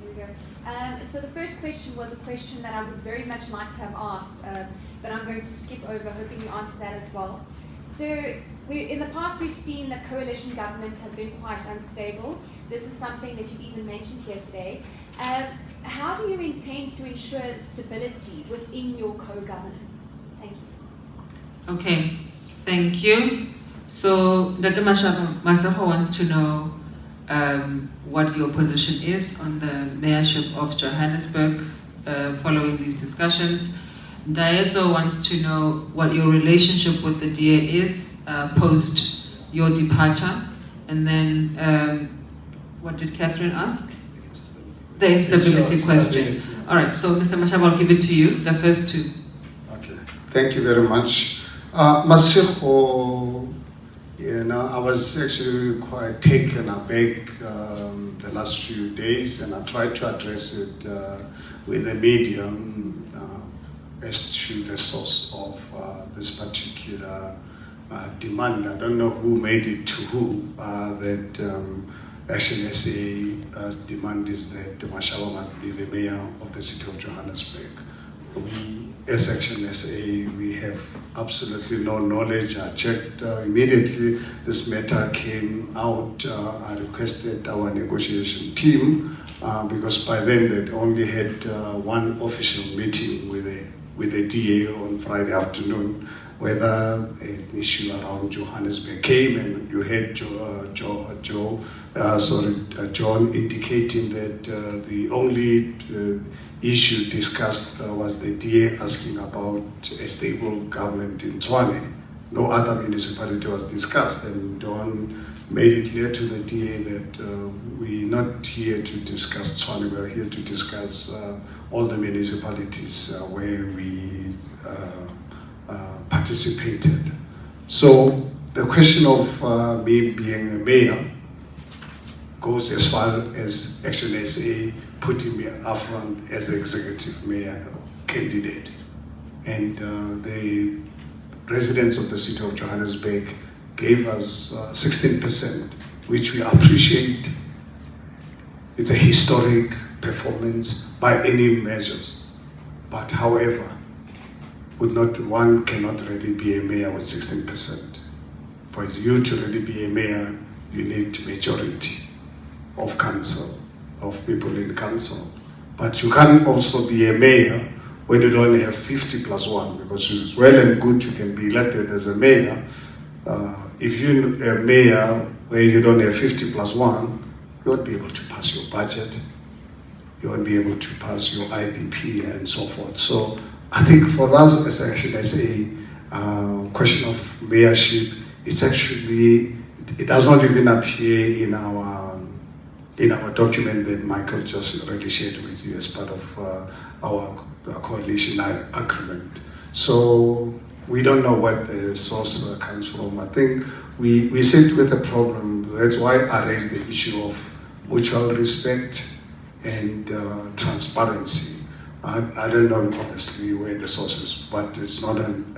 Here we go. So the first question was a question that I would very much like to have asked, but I'm going to skip over, hoping you answer that as well. So in the past, we've seen that coalition governments have been quite unstable. This is something that you've even mentioned here today. How do you intend to ensure stability within your co-governance? Thank you. Okay, thank you. So Dr. Masako wants to know what your position is on the mayorship of Johannesburg following these discussions. Ndayezo wants to know what your relationship with the DA is post your departure. And then, what did Catherine ask? The instability question. All right, so Mr. Mashaba, I'll give it to you, the first 2. Okay, thank you very much. Masiko, I was actually quite taken aback the last few days, and I tried to address it with the media as to the source of this particular demand. I don't know who made it to who, that Action SA's demand is that Mashaba must be the mayor of the city of Johannesburg. We as Action SA, we have absolutely no knowledge. I checked immediately this matter came out. I requested our negotiation team because by then they'd only had one official meeting with the DA on Friday afternoon, whether an issue around Johannesburg came, and you had John indicating that the only issue discussed was the DA asking about a stable government in Tshwane. No other municipality was discussed, and John made it clear to the DA that we're not here to discuss Tshwane, we're here to discuss all the municipalities where we participated. So the question of me being a mayor goes as far as Action SA putting me up front as executive mayor candidate. And the residents of the city of Johannesburg gave us 16%, which we appreciate. It's a historic performance by any measures. But however, one cannot really be a mayor with 16%. For you to really be a mayor, you need majority of council, of people in council. But you can't also be a mayor when you don't have 50 plus 1, because it's well and good you can be elected as a mayor. If you're a mayor where you don't have 50 plus 1, you won't be able to pass your budget, you won't be able to pass your IDP and so forth. So I think for us as Action SA, question of mayorship, it's actually, it does not even appear in our document that Michael just already shared with you as part of our coalition agreement. So we don't know what the source comes from. I think we sit with a problem. That's why I raised the issue of mutual respect and transparency. I don't know obviously where the source is, but it's not an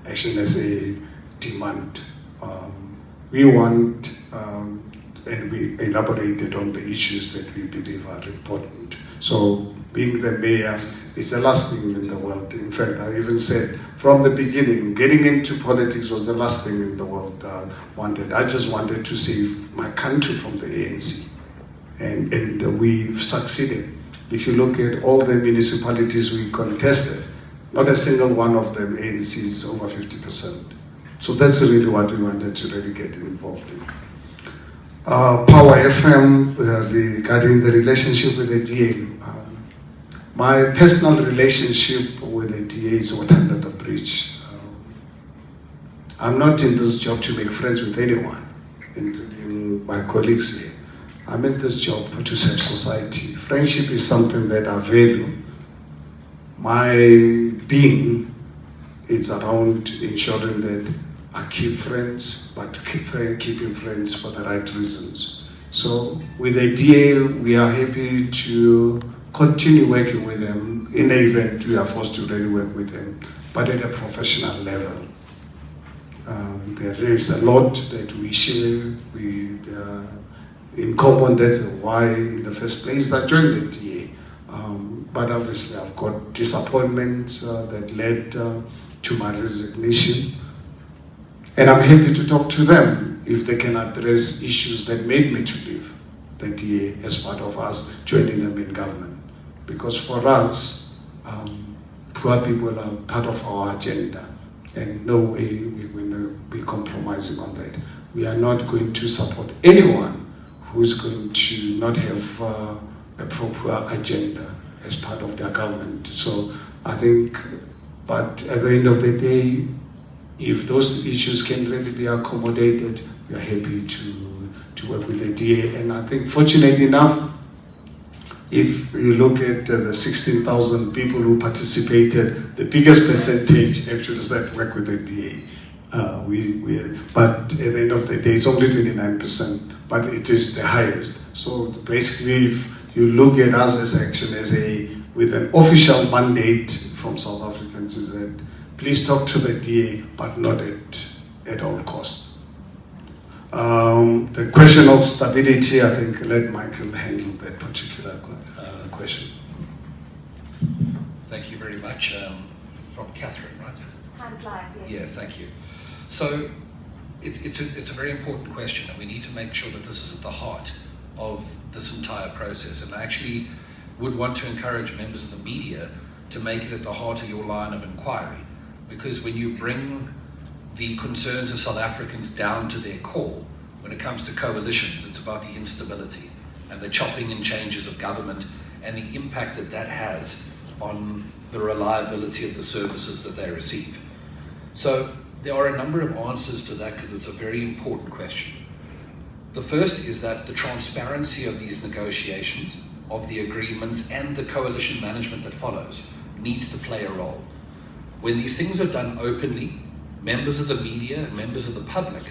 Action SA demand. We want and we elaborated on the issues that we believe are important. So being the mayor is the last thing in the world. In fact, I even said from the beginning, getting into politics was the last thing in the world I wanted. I just wanted to save my country from the ANC. And we've succeeded. If you look at all the municipalities we contested, not a single one of them ANC is over 50%. So that's really what we wanted to really get involved in. Power FM regarding the relationship with the DA. My personal relationship with the DA is what under the bridge. I'm not in this job to make friends with anyone, including my colleagues here. I'm in this job to serve society. Friendship is something that I value. My being is around ensuring that I keep friends, but keeping friends for the right reasons. So with the DA, we are happy to continue working with them. In the event we are forced to really work with them, but at a professional level. There is a lot that we share in common. That's why in the first place I joined the DA. But obviously I've got disappointments that led to my resignation. And I'm happy to talk to them if they can address issues that made me to leave the DA as part of us joining them in government. Because for us, poor people are part of our agenda, and no way we're going to be compromising on that. We are not going to support anyone who's going to not have a proper agenda as part of their government. So I think, but at the end of the day, if those issues can really be accommodated, we are happy to work with the DA. And I think fortunately enough, if you look at the 16,000 people who participated, the biggest percentage actually said work with the DA. But at the end of the day, it's only 29%, but it is the highest. So basically, if you look at us as Action SA with an official mandate from South Africans, is that please talk to the DA, but not at all costs. The question of stability, I think let Michael handle that particular question. Thank you very much. from Catherine, right? Time's live, yes. Yeah, thank you. So it's a very important question, and we need to make sure that this is at the heart of this entire process. And I actually would want to encourage members of the media to make it at the heart of your line of inquiry, because when you bring the concerns of South Africans down to their core, when it comes to coalitions, it's about the instability and the chopping and changes of government and the impact that that has on the reliability of the services that they receive. So there are a number of answers to that, because it's a very important question. The first is that the transparency of these negotiations, of the agreements, and the coalition management that follows needs to play a role. When these things are done openly, members of the media and members of the public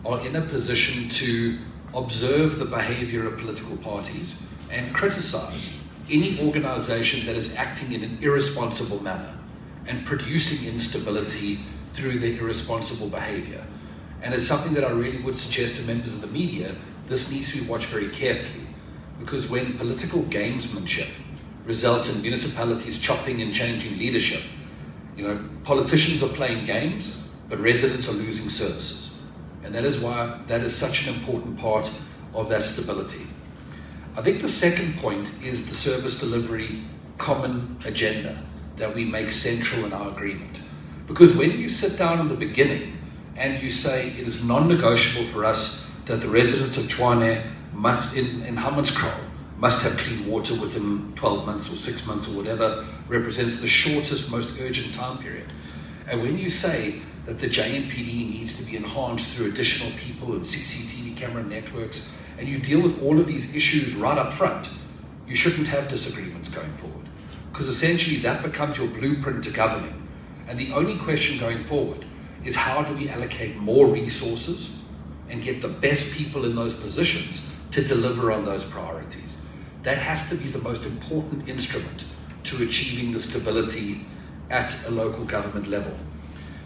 are in a position to observe the behavior of political parties and criticize any organization that is acting in an irresponsible manner and producing instability through their irresponsible behavior. And it's something that I really would suggest to members of the media, this needs to be watched very carefully, because when political gamesmanship results in municipalities chopping and changing leadership, politicians are playing games, but residents are losing services. And that is why that is such an important part of that stability. I think the second point is the service delivery common agenda that we make central in our agreement. Because when you sit down in the beginning and you say it is non-negotiable for us that the residents of Tshwane must, in Hammanskraal, must have clean water within 12 months or 6 months or whatever represents the shortest, most urgent time period. And when you say that the JNPD needs to be enhanced through additional people and CCTV camera networks, and you deal with all of these issues right up front, you shouldn't have disagreements going forward. Because essentially that becomes your blueprint to governing. And the only question going forward is, how do we allocate more resources and get the best people in those positions to deliver on those priorities? That has to be the most important instrument to achieving the stability at a local government level.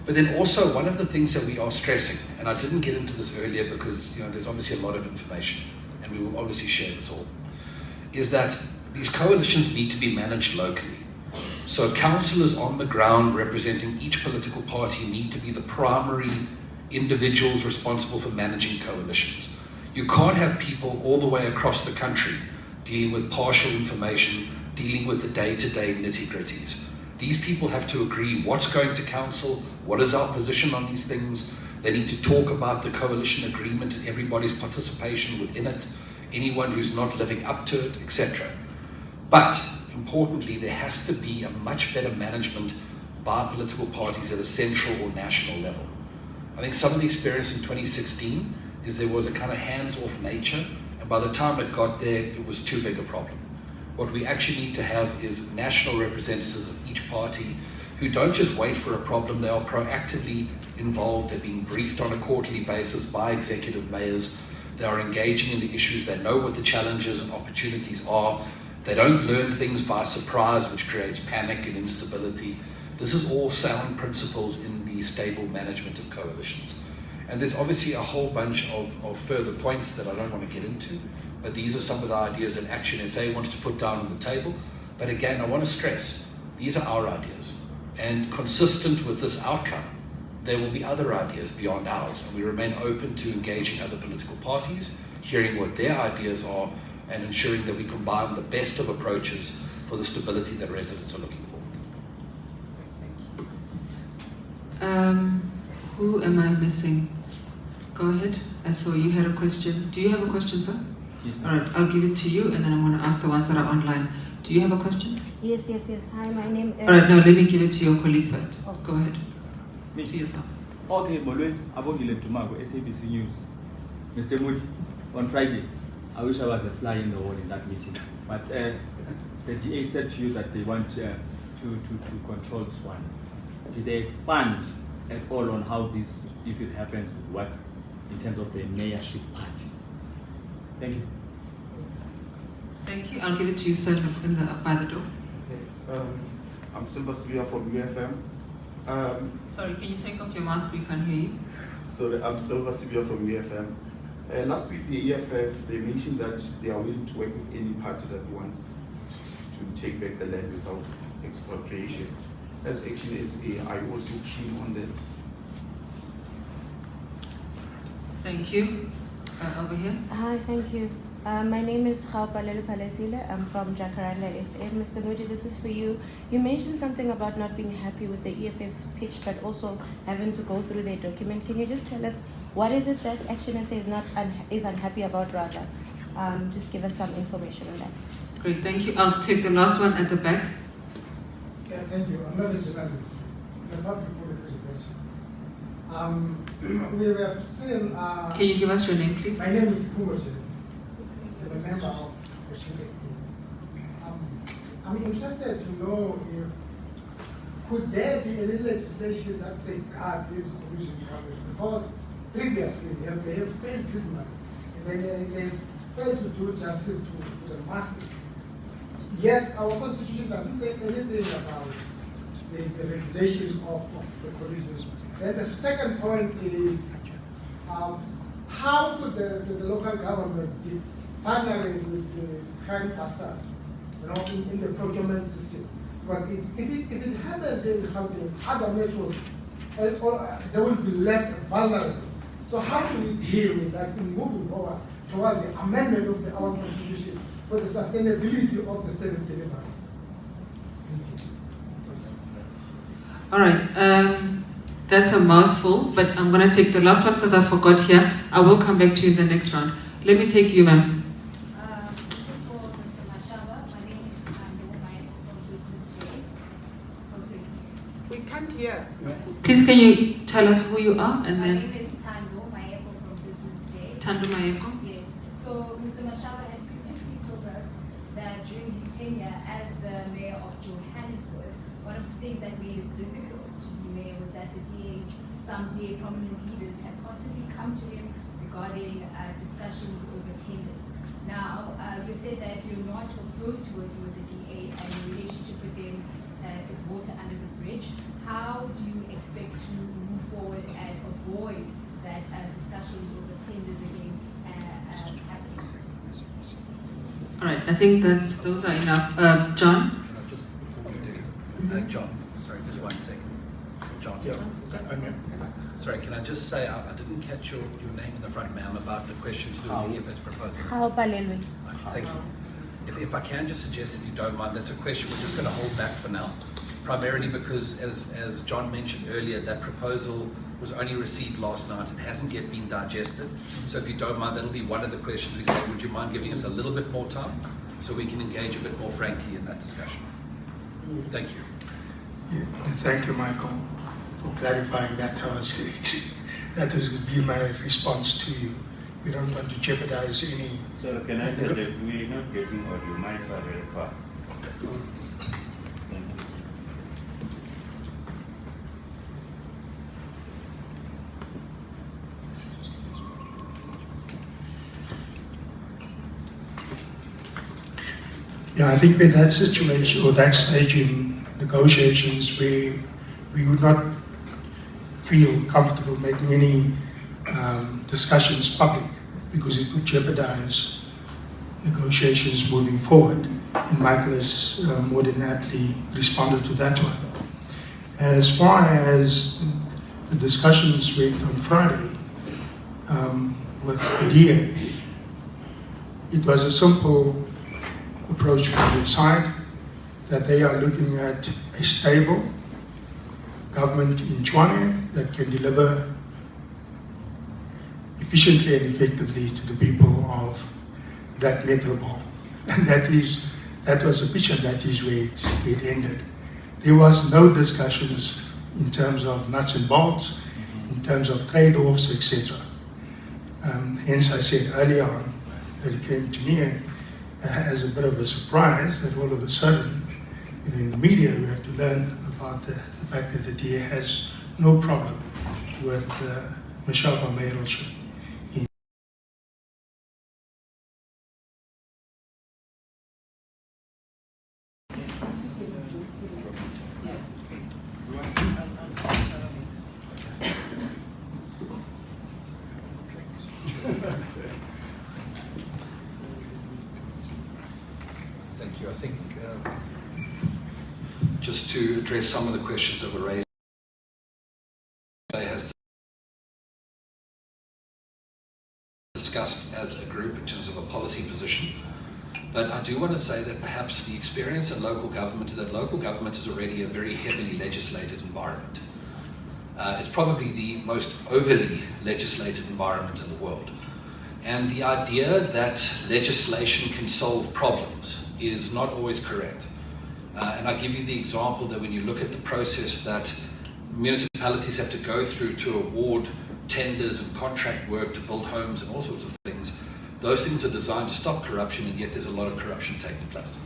But then also, one of the things that we are stressing, and I didn't get into this earlier because there's obviously a lot of information, and we will obviously share this all, is that these coalitions need to be managed locally. So councillors on the ground representing each political party need to be the primary individuals responsible for managing coalitions. You can't have people all the way across the country dealing with partial information, dealing with the day-to-day nitty-gritties. These people have to agree what's going to council, what is our position on these things. They need to talk about the coalition agreement and everybody's participation within it, anyone who's not living up to it, etc. But importantly, there has to be a much better management by political parties at a central or national level. I think some of the experience in 2016 is there was a kind of hands-off nature, and by the time it got there, it was too big a problem. What we actually need to have is national representatives of each party who don't just wait for a problem, they are proactively involved, they're being briefed on a quarterly basis by executive mayors, they are engaging in the issues, they know what the challenges and opportunities are, they don't learn things by surprise, which creates panic and instability. This is all sound principles in the stable management of coalitions. And there's obviously a whole bunch of further points that I don't want to get into, but these are some of the ideas that Action SA wants to put down on the table. But again, I want to stress, these are our ideas. And consistent with this outcome, there will be other ideas beyond ours, and we remain open to engaging other political parties, hearing what their ideas are, and ensuring that we combine the best of approaches for the stability that residents are looking for. Who am I missing? Go ahead. I saw you had a question. Do you have a question, sir? Yes. All right, I'll give it to you, and then I'm going to ask the ones that are online. Do you have a question? Yes. Hi, my name is... All right, now let me give it to your colleague first. Oh. Go ahead. Me. To yourself. Okay, Molwe, Abogile Tumago, SABC News. Mr. Moody, on Friday, I wish I was a fly in the wall in that meeting. But the DA said to you that they want to control Tshwane. Did they expand at all on how this, if it happens, would work in terms of the mayorship party? Thank you. Thank you. I'll give it to you, sir, by the door. I'm Silver Sria from UFM. Sorry, can you take off your mask? We can't hear you. So I'm Silver Sria from UFM. Last week, the EFF, they mentioned that they are willing to work with any party that wants to take back the land without expropriation. as Action SA, are you also keen on that? Thank you. Over here. Hi, thank you. My name is Khaupalelu Paletile. I'm from Jacaranda FM. Mr. Moody, this is for you. You mentioned something about not being happy with the EFF's pitch, but also having to go through their document. Can you just tell us what is it that Action SA is unhappy about, rather? Just give us some information on that. Great, thank you. I'll take the last one at the back. Yeah, thank you. I'm not a journalist. I'm a public policy researcher. We have seen. Can you give us your name, please? My name is Kumoche. I'm a member of Ocean. I'm interested to know if could there be any legislation that safeguard this collusion coverage? Because previously they have faced this matter, and they failed to do justice to the masses. Yet our constitution doesn't say anything about the regulation of the collusion. Then the second point is how could the local governments be partnering with the crime busters, in the procurement system? Because if it happens in Gauteng, other metros, they will be left vulnerable. So how do we deal with that in moving forward towards the amendment of our constitution for the sustainability of the service delivery? All right. That's a mouthful, but I'm going to take the last one because I forgot here. I will come back to you in the next round. Let me take you, ma'am. This is for Mr. Mashaba. My name is Tando Maeko from Business Day. We can't hear. Please, can you tell us who you are? And My then name is Tando Maeko from Business Day. Tando Maeko. Yes. So Mr. Mashaba had previously told us that during his tenure as the mayor of Johannesburg, one of the things that made it difficult to be mayor was that some DA prominent leaders had constantly come to him regarding discussions over tenders. Now, you've said that you're not opposed to working with the DA and your relationship with them is water under the bridge. How do you expect to move forward and avoid that discussions over tenders again happening? All right, I think those are enough. John? Just before we do, John, sorry, just 1 second. John. Yeah. Sorry, can I just say, I didn't catch your name in the front, ma'am, about the question to do with the EFS proposal. Khaupalelu. Thank you. If I can just suggest, if you don't mind, that's a question we're just going to hold back for now, primarily because, as John mentioned earlier, that proposal was only received last night and hasn't yet been digested. So if you don't mind, that'll be one of the questions we say. Would you mind giving us a little bit more time so we can engage a bit more frankly in that discussion? Thank you. Yeah, thank you, Michael, for clarifying that. That would be my response to you. We don't want to jeopardize any. So can I tell that we're not getting audio? Mics are very far. Thank you. Yeah, I think with that situation or that stage in negotiations, we would not feel comfortable making any discussions public because it would jeopardize negotiations moving forward. And Michael has more than aptly responded to that one. As far as the discussions went on Friday with the DA, it was a simple approach from their side that they are looking at a stable government in Tshwane that can deliver efficiently and effectively to the people of that metropole. And that was a picture, that is where it ended. There was no discussions in terms of nuts and bolts, in terms of trade-offs, etc. Hence I said earlier on that it came to me as a bit of a surprise that all of a sudden, in the media, we have to learn about the fact that the DA has no problem with Mashaba mayoralship. Thank you. I think just to address some of the questions that were raised. Has discussed as a group in terms of a policy position. But I do want to say that perhaps the experience in local government is that local government is already a very heavily legislated environment. It's probably the most overly legislated environment in the world. And the idea that legislation can solve problems is not always correct. And I give you the example that when you look at the process that municipalities have to go through to award tenders and contract work to build homes and all sorts of things, those things are designed to stop corruption, and yet there's a lot of corruption taking place.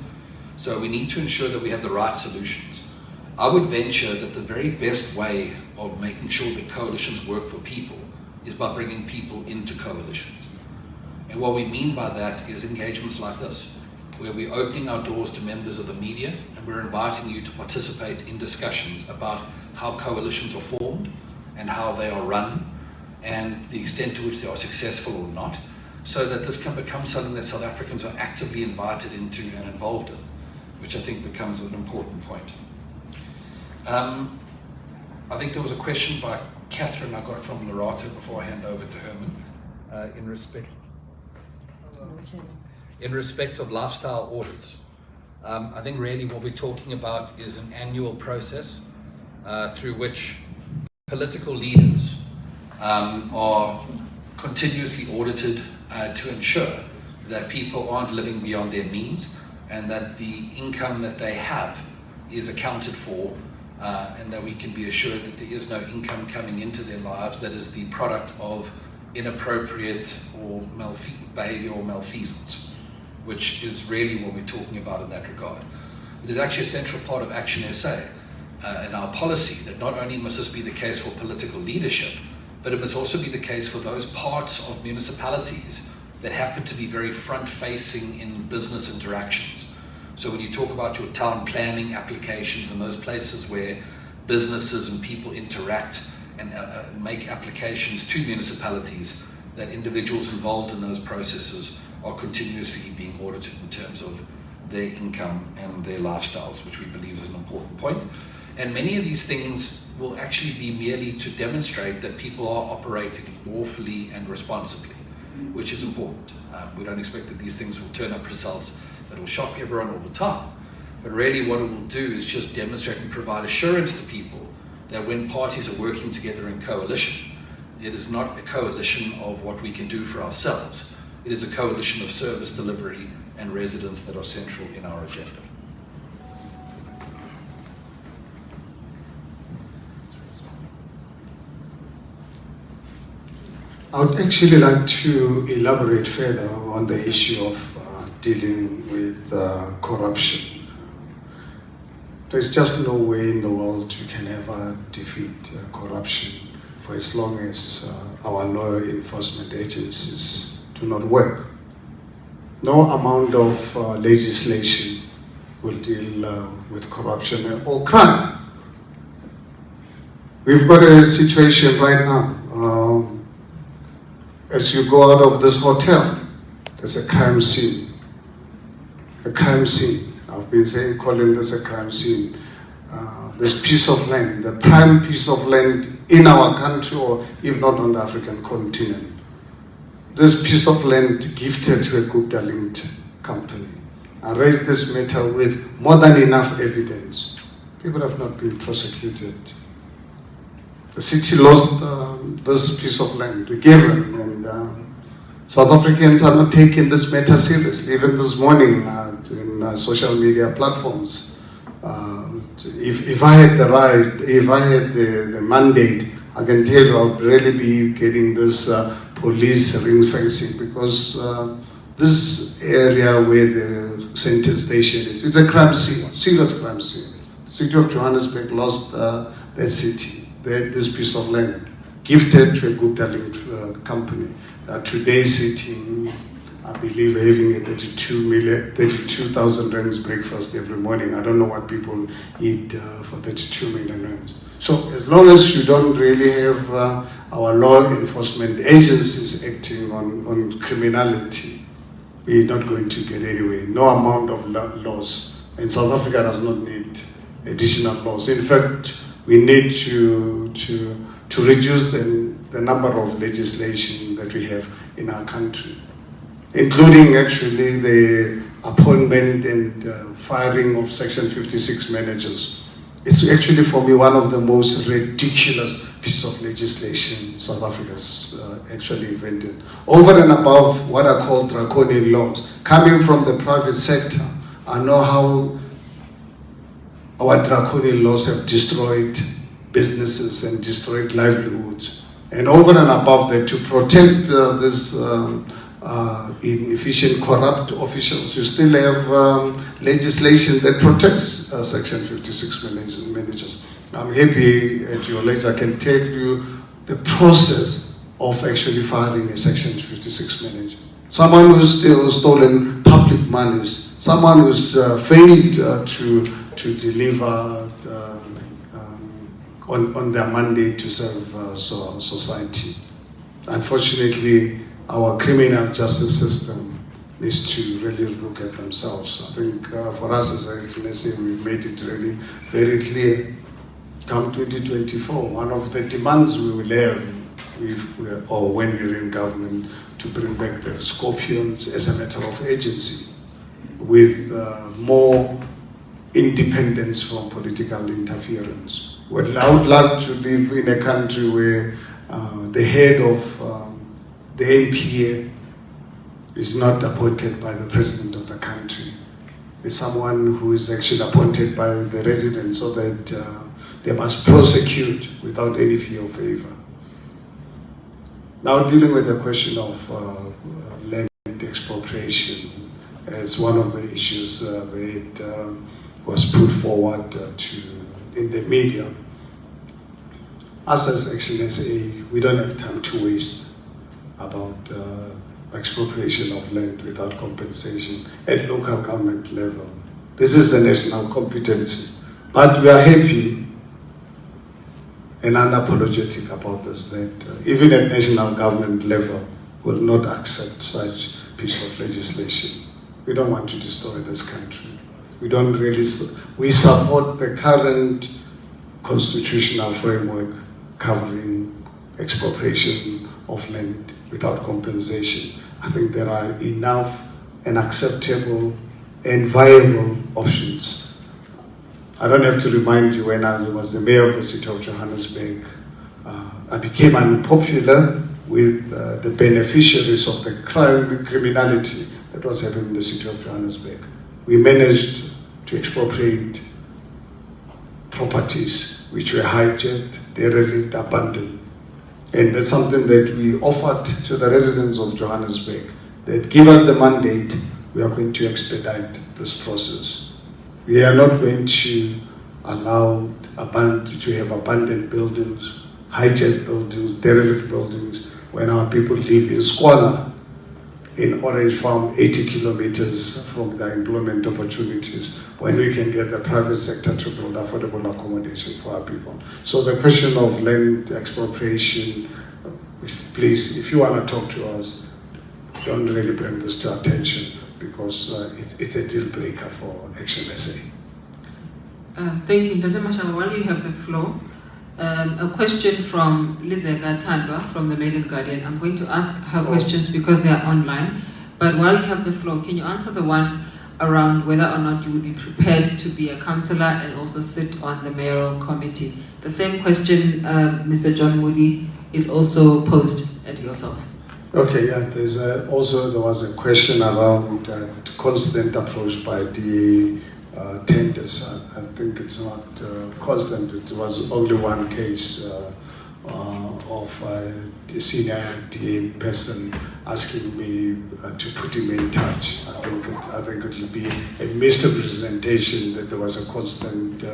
So we need to ensure that we have the right solutions. I would venture that the very best way of making sure that coalitions work for people is by bringing people into coalitions. And what we mean by that is engagements like this, where we're opening our doors to members of the media and we're inviting you to participate in discussions about how coalitions are formed and how they are run and the extent to which they are successful or not, so that this can become something that South Africans are actively invited into and involved in, which I think becomes an important point. I think there was a question by Catherine I got from Lerato before I hand over to Herman in respect of lifestyle audits. I think really what we're talking about is an annual process through which political leaders are continuously audited to ensure that people aren't living beyond their means and that the income that they have is accounted for, and that we can be assured that there is no income coming into their lives that is the product of inappropriate or behavior or malfeasance, which is really what we're talking about in that regard. It is actually a central part of Action SA in our policy that not only must this be the case for political leadership, but it must also be the case for those parts of municipalities that happen to be very front-facing in business interactions. So when you talk about your town planning applications and those places where businesses and people interact and make applications to municipalities, that individuals involved in those processes are continuously being audited in terms of their income and their lifestyles, which we believe is an important point. And many of these things will actually be merely to demonstrate that people are operating lawfully and responsibly, which is important. We don't expect that these things will turn up results that will shock everyone all the time. But really what it will do is just demonstrate and provide assurance to people that when parties are working together in coalition, it is not a coalition of what we can do for ourselves. It is a coalition of service delivery and residents that are central in our agenda. I would actually like to elaborate further on the issue of dealing with corruption. There's just no way in the world you can ever defeat corruption for as long as our law enforcement agencies do not work. No amount of legislation will deal with corruption or crime. We've got a situation right now. As you go out of this hotel, there's a crime scene. A crime scene. I've been calling this a crime scene. This piece of land, the prime piece of land in our country, or if not on the African continent. This piece of land gifted to a Gupta-linked company. I raised this matter with more than enough evidence. People have not been prosecuted. The city lost this piece of land, given, and South Africans are not taking this matter seriously. Even this morning in social media platforms, if I had the right, if I had the mandate, I can tell you I would really be getting this police ring fencing, because this area where the center station is, it's a crime scene, serious crime scene. The city of Johannesburg lost that city, this piece of land, gifted to a Gupta-linked company. Today sitting, I believe, having a 32,000 rands breakfast every morning. I don't know what people eat for 32 million rands. So as long as you don't really have our law enforcement agencies acting on criminality, we're not going to get anywhere. No amount of laws. And South Africa does not need additional laws. In fact, we need to reduce the number of legislation that we have in our country, including actually the appointment and firing of Section 56 managers. It's actually, for me, one of the most ridiculous piece of legislation South Africa's actually invented. Over and above what are called draconian laws, coming from the private sector, I know how our draconian laws have destroyed businesses and destroyed livelihoods. And over and above that, to protect this inefficient, corrupt officials, you still have legislation that protects Section 56 managers. I'm happy at your age I can tell you the process of actually firing a Section 56 manager. Someone who's still stolen public monies, someone who's failed to deliver on their mandate to serve society. Unfortunately, our criminal justice system needs to really look at themselves. I think for us as an agency, we've made it really very clear. Come 2024, one of the demands we will have or when we're in government, to bring back the scorpions as a matter of agency with more independence from political interference. Well, I would love to live in a country where the head of the MPA is not appointed by the president of the country. It's someone who is actually appointed by the residents, so that they must prosecute without any fear or favor. Now, dealing with the question of land expropriation, it's one of the issues that was put forward in the media. Us as Action SA, we don't have time to waste about expropriation of land without compensation at local government level. This is a national competency. But we are happy and unapologetic about this, that even at national government level will not accept such piece of legislation. We don't want to destroy this country. We support the current constitutional framework covering expropriation of land without compensation. I think there are enough and acceptable and viable options. I don't have to remind you, when I was the mayor of the city of Johannesburg, I became unpopular with the beneficiaries of the criminality that was happening in the city of Johannesburg. We managed to expropriate properties which were hijacked, derelict, abandoned. And that's something that we offered to the residents of Johannesburg, that give us the mandate, we are going to expedite this process. We are not going to allow to have abandoned buildings, hijacked buildings, derelict buildings, when our people live in squalor in Orange Farm, 80 kilometers from their employment opportunities, when we can get the private sector to build affordable accommodation for our people. So the question of land expropriation, please, if you want to talk to us, don't really bring this to attention, because it's a deal breaker for Action SA. Thank you, Mr. Mashaba. While you have the floor, a question from Lizeka Tandwa from the Maiden Guardian. I'm going to ask her questions because they are online. But while you have the floor, can you answer the one around whether or not you would be prepared to be a councillor and also sit on the mayoral committee? The same question, Mr. John Moody, is also posed at yourself. Okay, yeah, there was a question around constant approach by the tenders. I think it's not constant. It was only one case of a senior DA person asking me to put him in touch. I think it will be a misrepresentation that there was a constant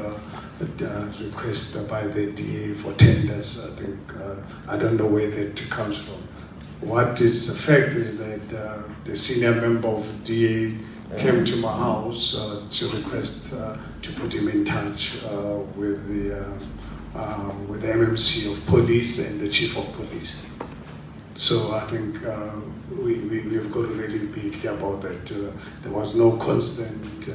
request by the DA for tenders. I think I don't know where that comes from. What is the fact is that the senior member of DA came to my house to request to put him in touch with the MMC of police and the chief of police. So I think we've got to really be clear about that. There was no constant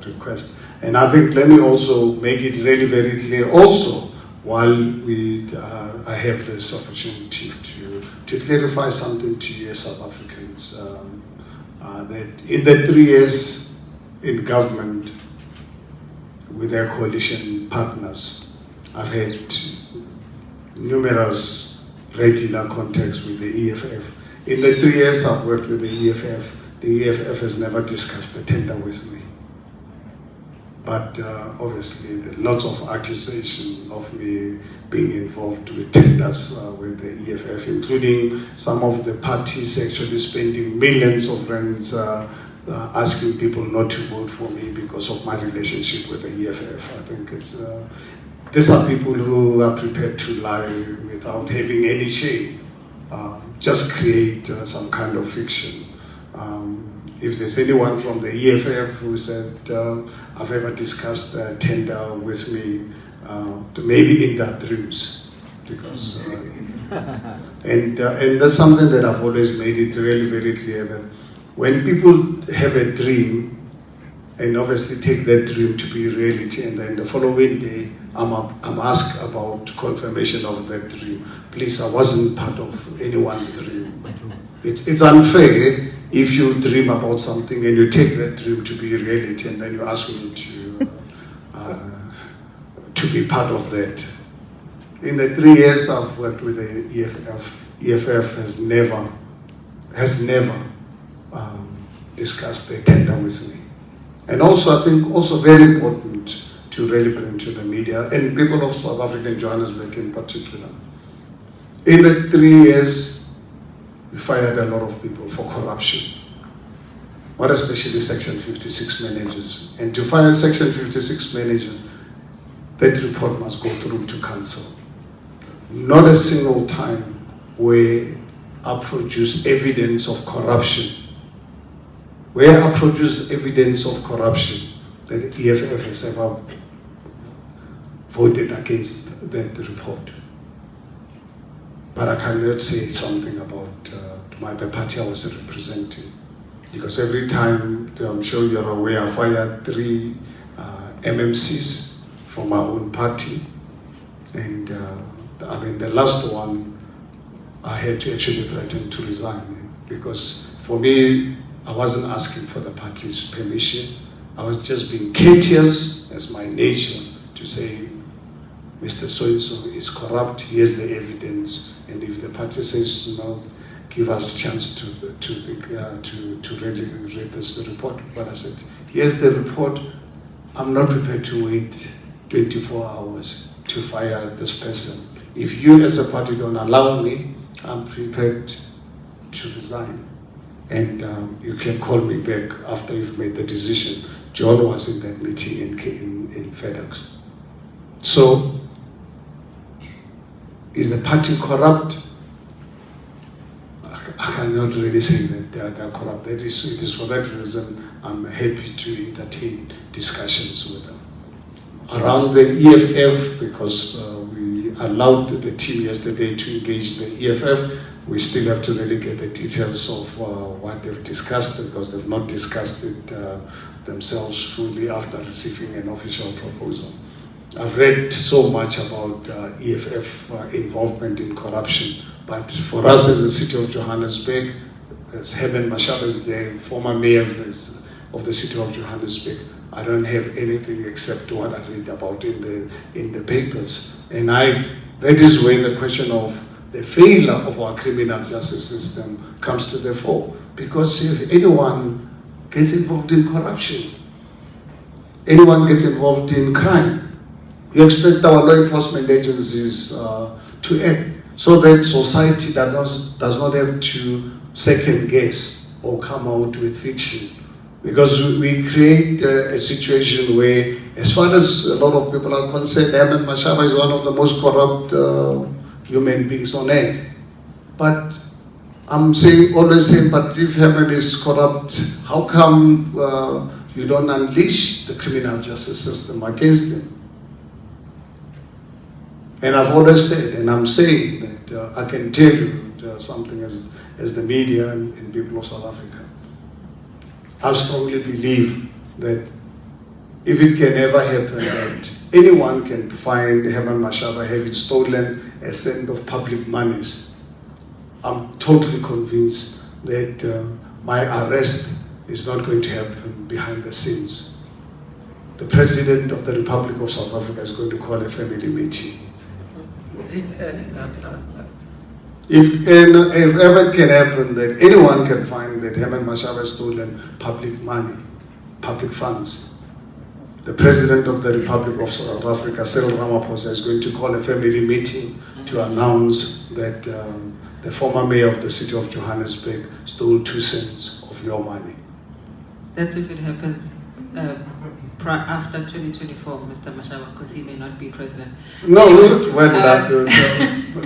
request. And I think let me also make it really very clear also, while I have this opportunity to clarify something to you as South Africans, that in the 3 years in government with their coalition partners, I've had numerous regular contacts with the EFF. In the 3 years I've worked with the EFF has never discussed the tender with me. But obviously, there are lots of accusations of me being involved with tenders with the EFF, including some of the parties actually spending millions of rands asking people not to vote for me because of my relationship with the EFF. I think it's these are people who are prepared to lie without having any shame, just create some kind of fiction. If there's anyone from the EFF who said, I've ever discussed a tender with me, maybe in their dreams, because, and that's something that I've always made it really very clear that when people have a dream, and obviously take that dream to be reality, and then the following day, I'm asked about confirmation of that dream. Please, I wasn't part of anyone's dream. It's unfair if you dream about something and you take that dream to be reality, and then you ask me to be part of that. In the 3 years I've worked with the EFF has never discussed the tender with me. And also, I think, also very important to really bring to the media and people of South Africa and Johannesburg in particular. In the 3 years, we fired a lot of people for corruption, not especially Section 56 managers. And to fire Section 56 manager, that report must go through to council. Not a single time where I produced evidence of corruption. Where I produced evidence of corruption, that EFF has ever voted against that report. But I cannot say something about the party I was representing. Because every time, I'm sure you're aware, I fired 3 MMCs from my own party. And the last one, I had to actually threaten to resign. Because for me, I wasn't asking for the party's permission. I was just being courteous as my nature to say, Mr. So-and-so is corrupt, here's the evidence. And if the party says no, give us a chance to really read this report. But I said, here's the report. I'm not prepared to wait 24 hours to fire this person. If you as a party don't allow me, I'm prepared to resign. And you can call me back after you've made the decision. John was in that meeting in FedEx. So, is the party corrupt? I cannot really say that they are corrupt. It is for that reason I'm happy to entertain discussions with them. Around the EFF, because we allowed the team yesterday to engage the EFF, we still have to really get the details of what they've discussed, because they've not discussed it themselves fully after receiving an official proposal. I've read so much about EFF involvement in corruption, but for us as the city of Johannesburg, as Herman Mashaba is the former mayor of the city of Johannesburg, I don't have anything except what I read about in the papers. And that is where the question of the failure of our criminal justice system comes to the fore. Because if anyone gets involved in corruption, anyone gets involved in crime, you expect our law enforcement agencies to act so that society does not have to second guess or come out with fiction. Because we create a situation where, as far as a lot of people are concerned, Herman Mashaba is one of the most corrupt human beings on earth. But I'm always saying, but if Herman is corrupt, how come you don't unleash the criminal justice system against him? And I've always said, and I'm saying that I can tell you something as the media and people of South Africa. I strongly believe that if it can ever happen that anyone can find Herman Mashaba having stolen a cent of public monies, I'm totally convinced that my arrest is not going to happen behind the scenes. The President of the Republic of South Africa is going to call a family meeting. If ever it can happen that anyone can find that Herman Mashaba has stolen public money, public funds, the President of the Republic of South Africa, Cyril Ramaphosa, is going to call a family meeting to announce that the former mayor of the city of Johannesburg stole 2 cents of your money. That's if it happens after 2024, Mr. Mashaba, because he may not be president. No,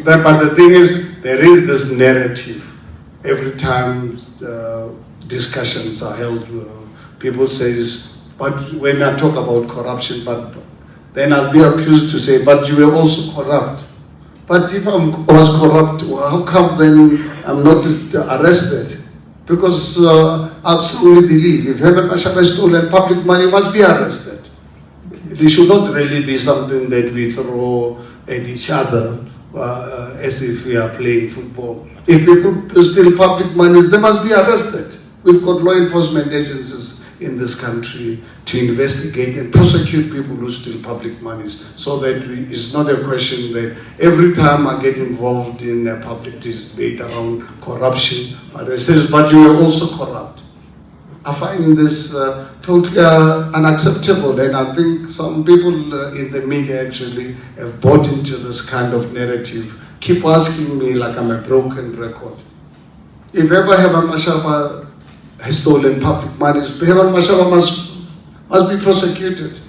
but the thing is, there is this narrative. Every time discussions are held, people says, but when I talk about corruption, but then I'll be accused to say, but you were also corrupt. But if I was corrupt, well, how come then I'm not arrested? Because I absolutely believe if Herman Mashaba has stolen public money, he must be arrested. It should not really be something that we throw at each other as if we are playing football. If people steal public monies, they must be arrested. We've got law enforcement agencies in this country to investigate and prosecute people who steal public monies, so that it's not a question that every time I get involved in a public debate around corruption, they say, but you are also corrupt. I find this totally unacceptable, and I think some people in the media actually have bought into this kind of narrative, keep asking me like I'm a broken record. If ever Herman Mashaba has stolen public monies, Herman Mashaba must be prosecuted.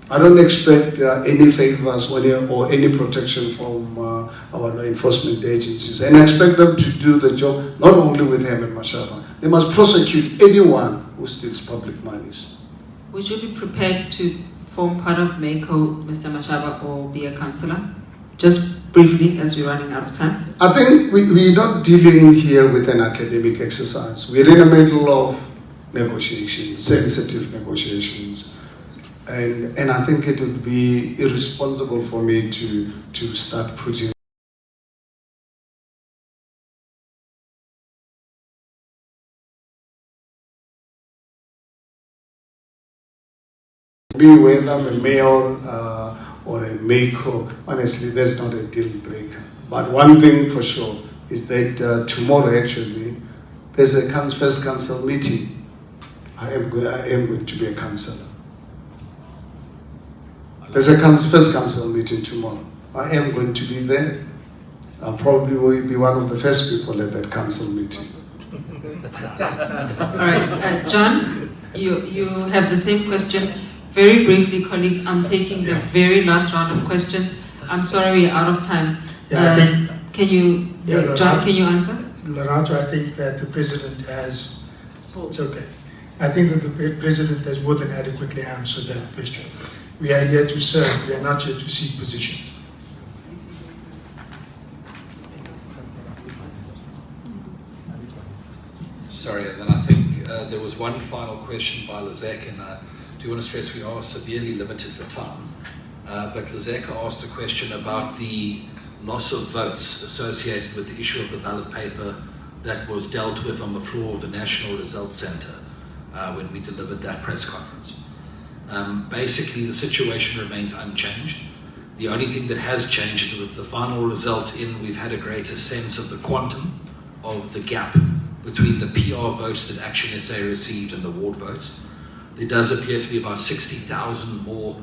I don't expect any favors or any protection from our law enforcement agencies, and I expect them to do the job not only with Herman Mashaba. They must prosecute anyone who steals public monies. Would you be prepared to form part of MECO, Mr. Mashaba, or be a councillor? Just briefly, as we're running out of time. I think we're not dealing here with an academic exercise. We're in the middle of negotiations, sensitive negotiations. And I think it would be irresponsible for me to start putting be whether I'm a mayor or a MECO. Honestly, that's not a deal breaker. But one thing for sure is that tomorrow actually there's a first council meeting. I am going to be a councillor. There's a first council meeting tomorrow. I am going to be there. I probably will be one of the first people at that council meeting. All right, John, you have the same question. Very briefly, colleagues, I'm taking the very last round of questions. I'm sorry we're out of time. Yeah, I think, can you, John, can you answer? Lorato, I think that the President has, it's okay. I think that the President has more than adequately answered that question. We are here to serve, we are not here to seek positions. Sorry, and then I think there was one final question by Lizek, and I do want to stress we are severely limited for time. But Lizek asked a question about the loss of votes associated with the issue of the ballot paper that was dealt with on the floor of the National Results Centre when we delivered that press conference. Basically, the situation remains unchanged. The only thing that has changed is with the final results in, we've had a greater sense of the quantum of the gap between the PR votes that Action SA received and the ward votes. There does appear to be about 60,000 more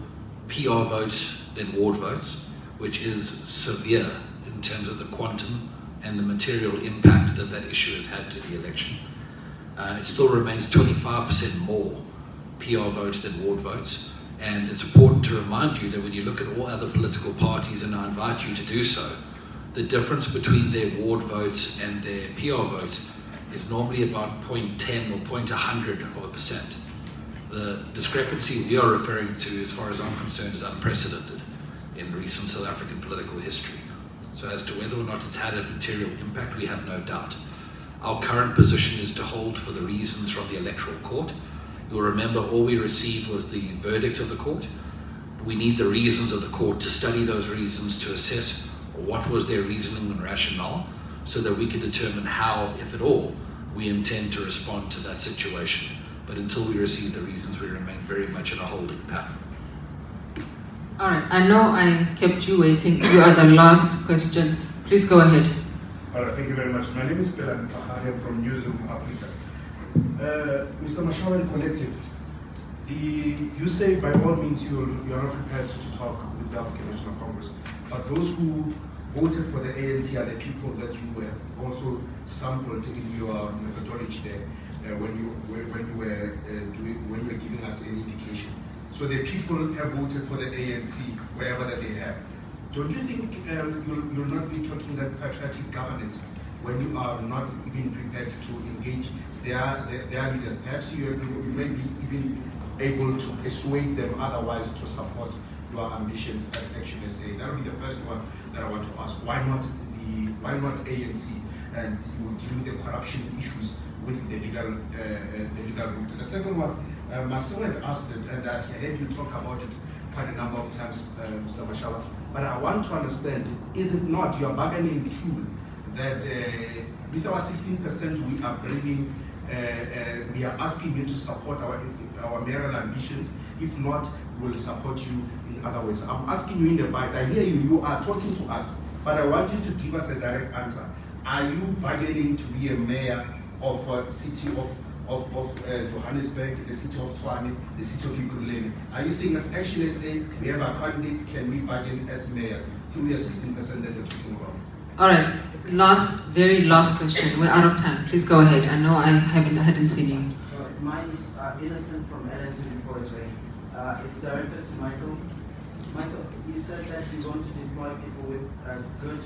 PR votes than ward votes, which is severe in terms of the quantum and the material impact that that issue has had to the election. It still remains 25% more PR votes than ward votes. And it's important to remind you that when you look at all other political parties, and I invite you to do so, the difference between their ward votes and their PR votes is normally about 0.10 or 0.100%. The discrepancy we are referring to, as far as I'm concerned, is unprecedented in recent South African political history. So as to whether or not it's had a material impact, we have no doubt. Our current position is to hold for the reasons from the Electoral Court. You'll remember all we received was the verdict of the court. We need the reasons of the court to study those reasons, to assess what was their reasoning and rationale, so that we can determine how, if at all, we intend to respond to that situation. But until we receive the reasons, we remain very much in a holding pattern. All right, I know I kept you waiting. You are the last question. Please go ahead. All right, thank you very much. My name is Pelan Tahari from Newsroom Africa. Mr. Mashaba and Collective, you say by all means you are not prepared to talk with the African National Congress, but those who voted for the ANC are the people that you were also sampled in your methodology there when you were giving us an indication. So the people have voted for the ANC wherever that they have. Don't you think you'll not be talking that patriotic governance when you are not even prepared to engage their leaders? Perhaps you may be even able to persuade them otherwise to support your ambitions as Action SA. That will be the first one that I want to ask. Why not ANC? And you will deal with the corruption issues with the legal route. The second one, Marcel had asked it, and I heard you talk about it quite a number of times, Mr. Mashaba. But I want to understand, is it not your bargaining tool that with our 16% we are bringing, we are asking you to support our mayoral ambitions? If not, we'll support you in other ways. I'm asking you in the bite. I hear you are talking to us, but I want you to give us a direct answer. Are you bargaining to be a mayor of a city of Johannesburg, the city of Tshwane, the city of Ekurhuleni? Are you saying as Action SA, we have our candidates, can we bargain as mayors through your 16% that you're talking about? All right, very last question. We're out of time. Please go ahead. I know I hadn't seen you. Mine is Innocent from LN24SA. It's directed to Michael. Michael, you said that you want to deploy people with good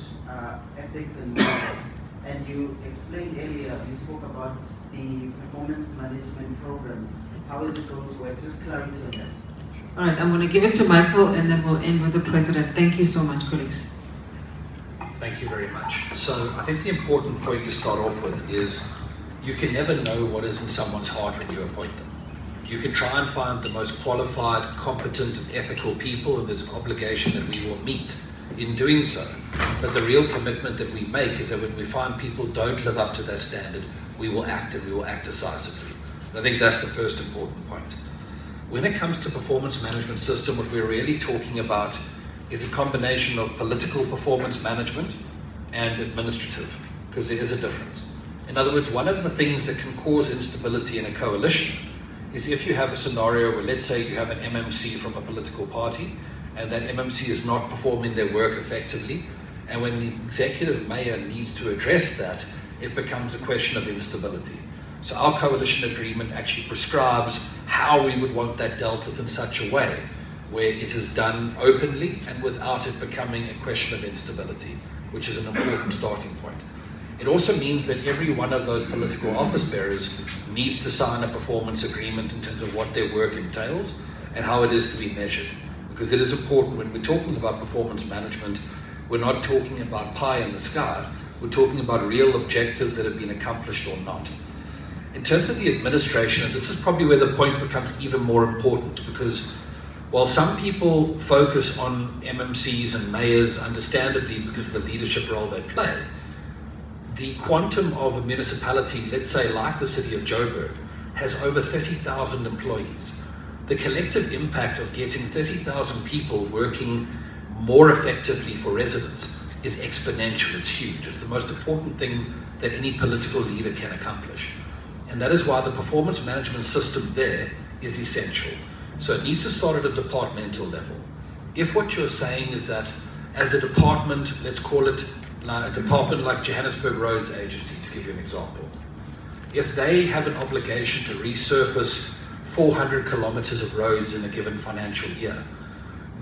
ethics and morals. And you explained earlier, you spoke about the performance management program. How is it going to work? Just clarity on that. All right, I'm going to give it to Michael and then we'll end with the President. Thank you so much, colleagues. Thank you very much. So I think the important point to start off with is you can never know what is in someone's heart when you appoint them. You can try and find the most qualified, competent, and ethical people, and there's an obligation that we will meet in doing so. But the real commitment that we make is that when we find people don't live up to that standard, we will act, and we will act decisively. I think that's the first important point. When it comes to performance management system, what we're really talking about is a combination of political performance management and administrative, because there is a difference. In other words, one of the things that can cause instability in a coalition is if you have a scenario where, let's say, you have an MMC from a political party, and that MMC is not performing their work effectively, and when the executive mayor needs to address that, it becomes a question of instability. So our coalition agreement actually prescribes how we would want that dealt with in such a way where it is done openly and without it becoming a question of instability, which is an important starting point. It also means that every one of those political office bearers needs to sign a performance agreement in terms of what their work entails and how it is to be measured. Because it is important when we're talking about performance management, we're not talking about pie in the sky, we're talking about real objectives that have been accomplished or not. In terms of the administration, and this is probably where the point becomes even more important, because while some people focus on MMCs and mayors, understandably because of the leadership role they play, the quantum of a municipality, let's say like the city of Joburg, has over 30,000 employees. The collective impact of getting 30,000 people working more effectively for residents is exponential, it's huge. It's the most important thing that any political leader can accomplish. And that is why the performance management system there is essential. So it needs to start at a departmental level. If what you're saying is that as a department, let's call it a department like Johannesburg Roads Agency, to give you an example, if they have an obligation to resurface 400 kilometers of roads in a given financial year,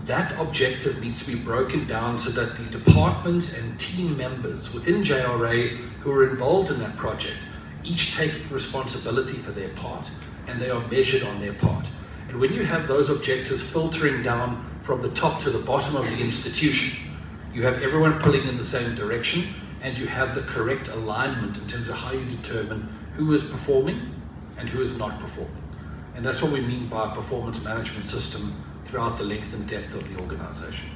that objective needs to be broken down so that the departments and team members within JRA who are involved in that project each take responsibility for their part and they are measured on their part. And when you have those objectives filtering down from the top to the bottom of the institution, you have everyone pulling in the same direction, and you have the correct alignment in terms of how you determine who is performing and who is not performing. And that's what we mean by a performance management system throughout the length and depth of the organization.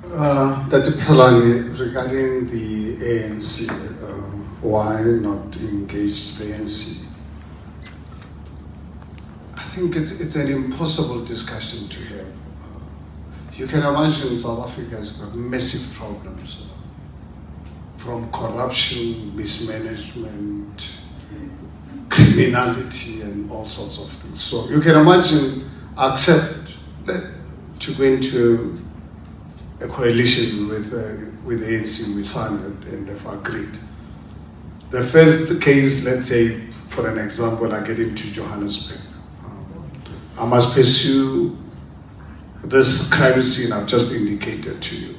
Dr. Pelani, regarding the ANC, why not engage the ANC? I think it's an impossible discussion to have. You can imagine South Africa has got massive problems from corruption, mismanagement, criminality, and all sorts of things. So you can imagine, accept to go into a coalition with the ANC. We signed it and they've agreed. The first case, let's say, for an example, I get into Johannesburg. I must pursue this crime scene I've just indicated to you.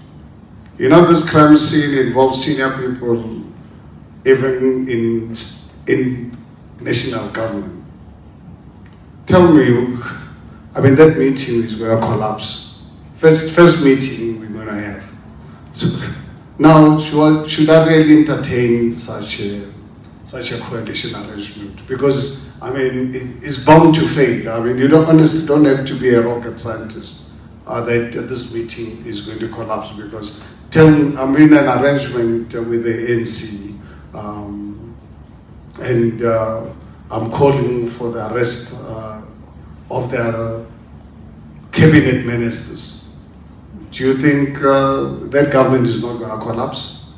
You know, this crime scene involves senior people, even in national government. Tell me, I mean, that meeting is going to collapse. First meeting we're going to have. So, now, should I really entertain such a coalition arrangement? Because, I mean, it's bound to fail. I mean, you honestly don't have to be a rocket scientist that this meeting is going to collapse, because I'm in an arrangement with the ANC, and I'm calling for the arrest of their cabinet ministers. Do you think that government is not going to collapse?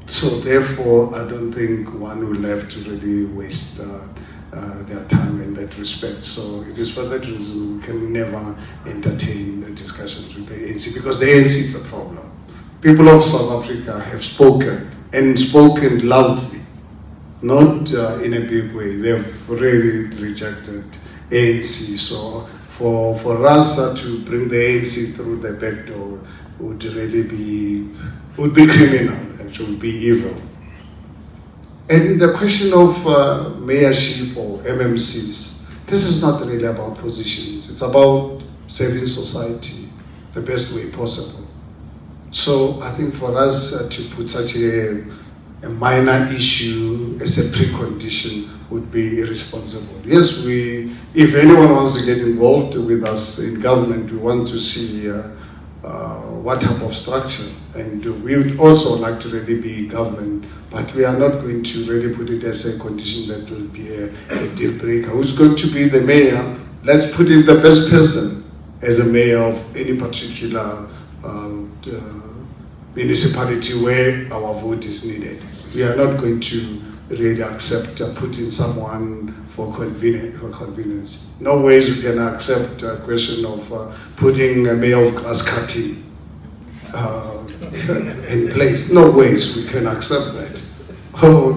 So therefore, I don't think one will have to really waste their time in that respect. So it is for that reason we can never entertain the discussions with the ANC, because the ANC is the problem. People of South Africa have spoken, and spoken loudly, not in a big way. They've really rejected ANC. So for us to bring the ANC through the back door would really be criminal, actually, be evil. And the question of mayorship or MMCs, this is not really about positions. It's about serving society the best way possible. So I think for us to put such a minor issue as a precondition would be irresponsible. Yes, if anyone wants to get involved with us in government, we want to see what type of structure. And we would also like to really be government, but we are not going to really put it as a condition that will be a deal breaker. Who's going to be the mayor? Let's put in the best person as a mayor of any particular municipality where our vote is needed. We are not going to really accept putting someone for convenience. No ways we can accept a question of putting a mayor of grass cutting in place. No ways we can accept that. Oh,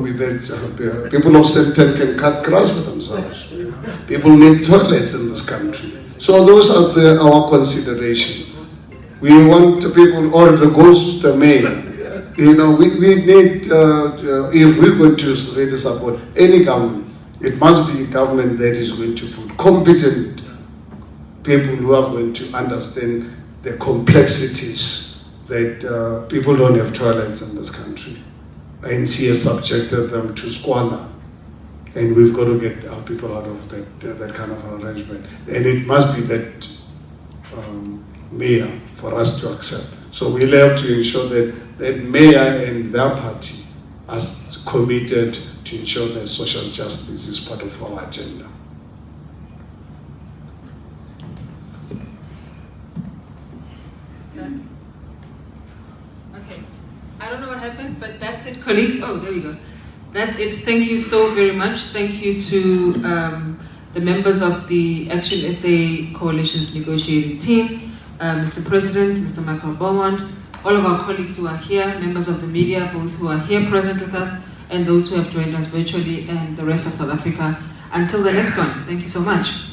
people of Senten can cut grass for themselves. People need toilets in this country. So those are our considerations. We want people, or the ghost, the mayor. You know, we need, if we're going to really support any government, it must be a government that is going to put competent people who are going to understand the complexities that people don't have toilets in this country. ANC has subjected them to squalor, and we've got to get our people out of that kind of an arrangement. And it must be that mayor for us to accept. So we'll have to ensure that mayor and their party are committed to ensure that social justice is part of our agenda. Okay. I don't know what happened, but that's it, colleagues. Oh, there we go. That's it. Thank you so very much. Thank you to the members of the Action SA Coalition's negotiating team, Mr. President, Mr. Michael Beaumont, all of our colleagues who are here, members of the media, both who are here present with us, and those who have joined us virtually, and the rest of South Africa. Until the next one, thank you so much.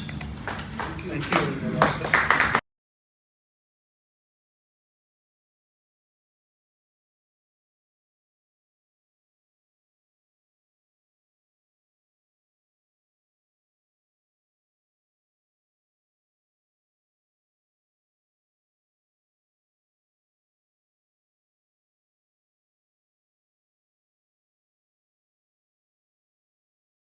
Thank you.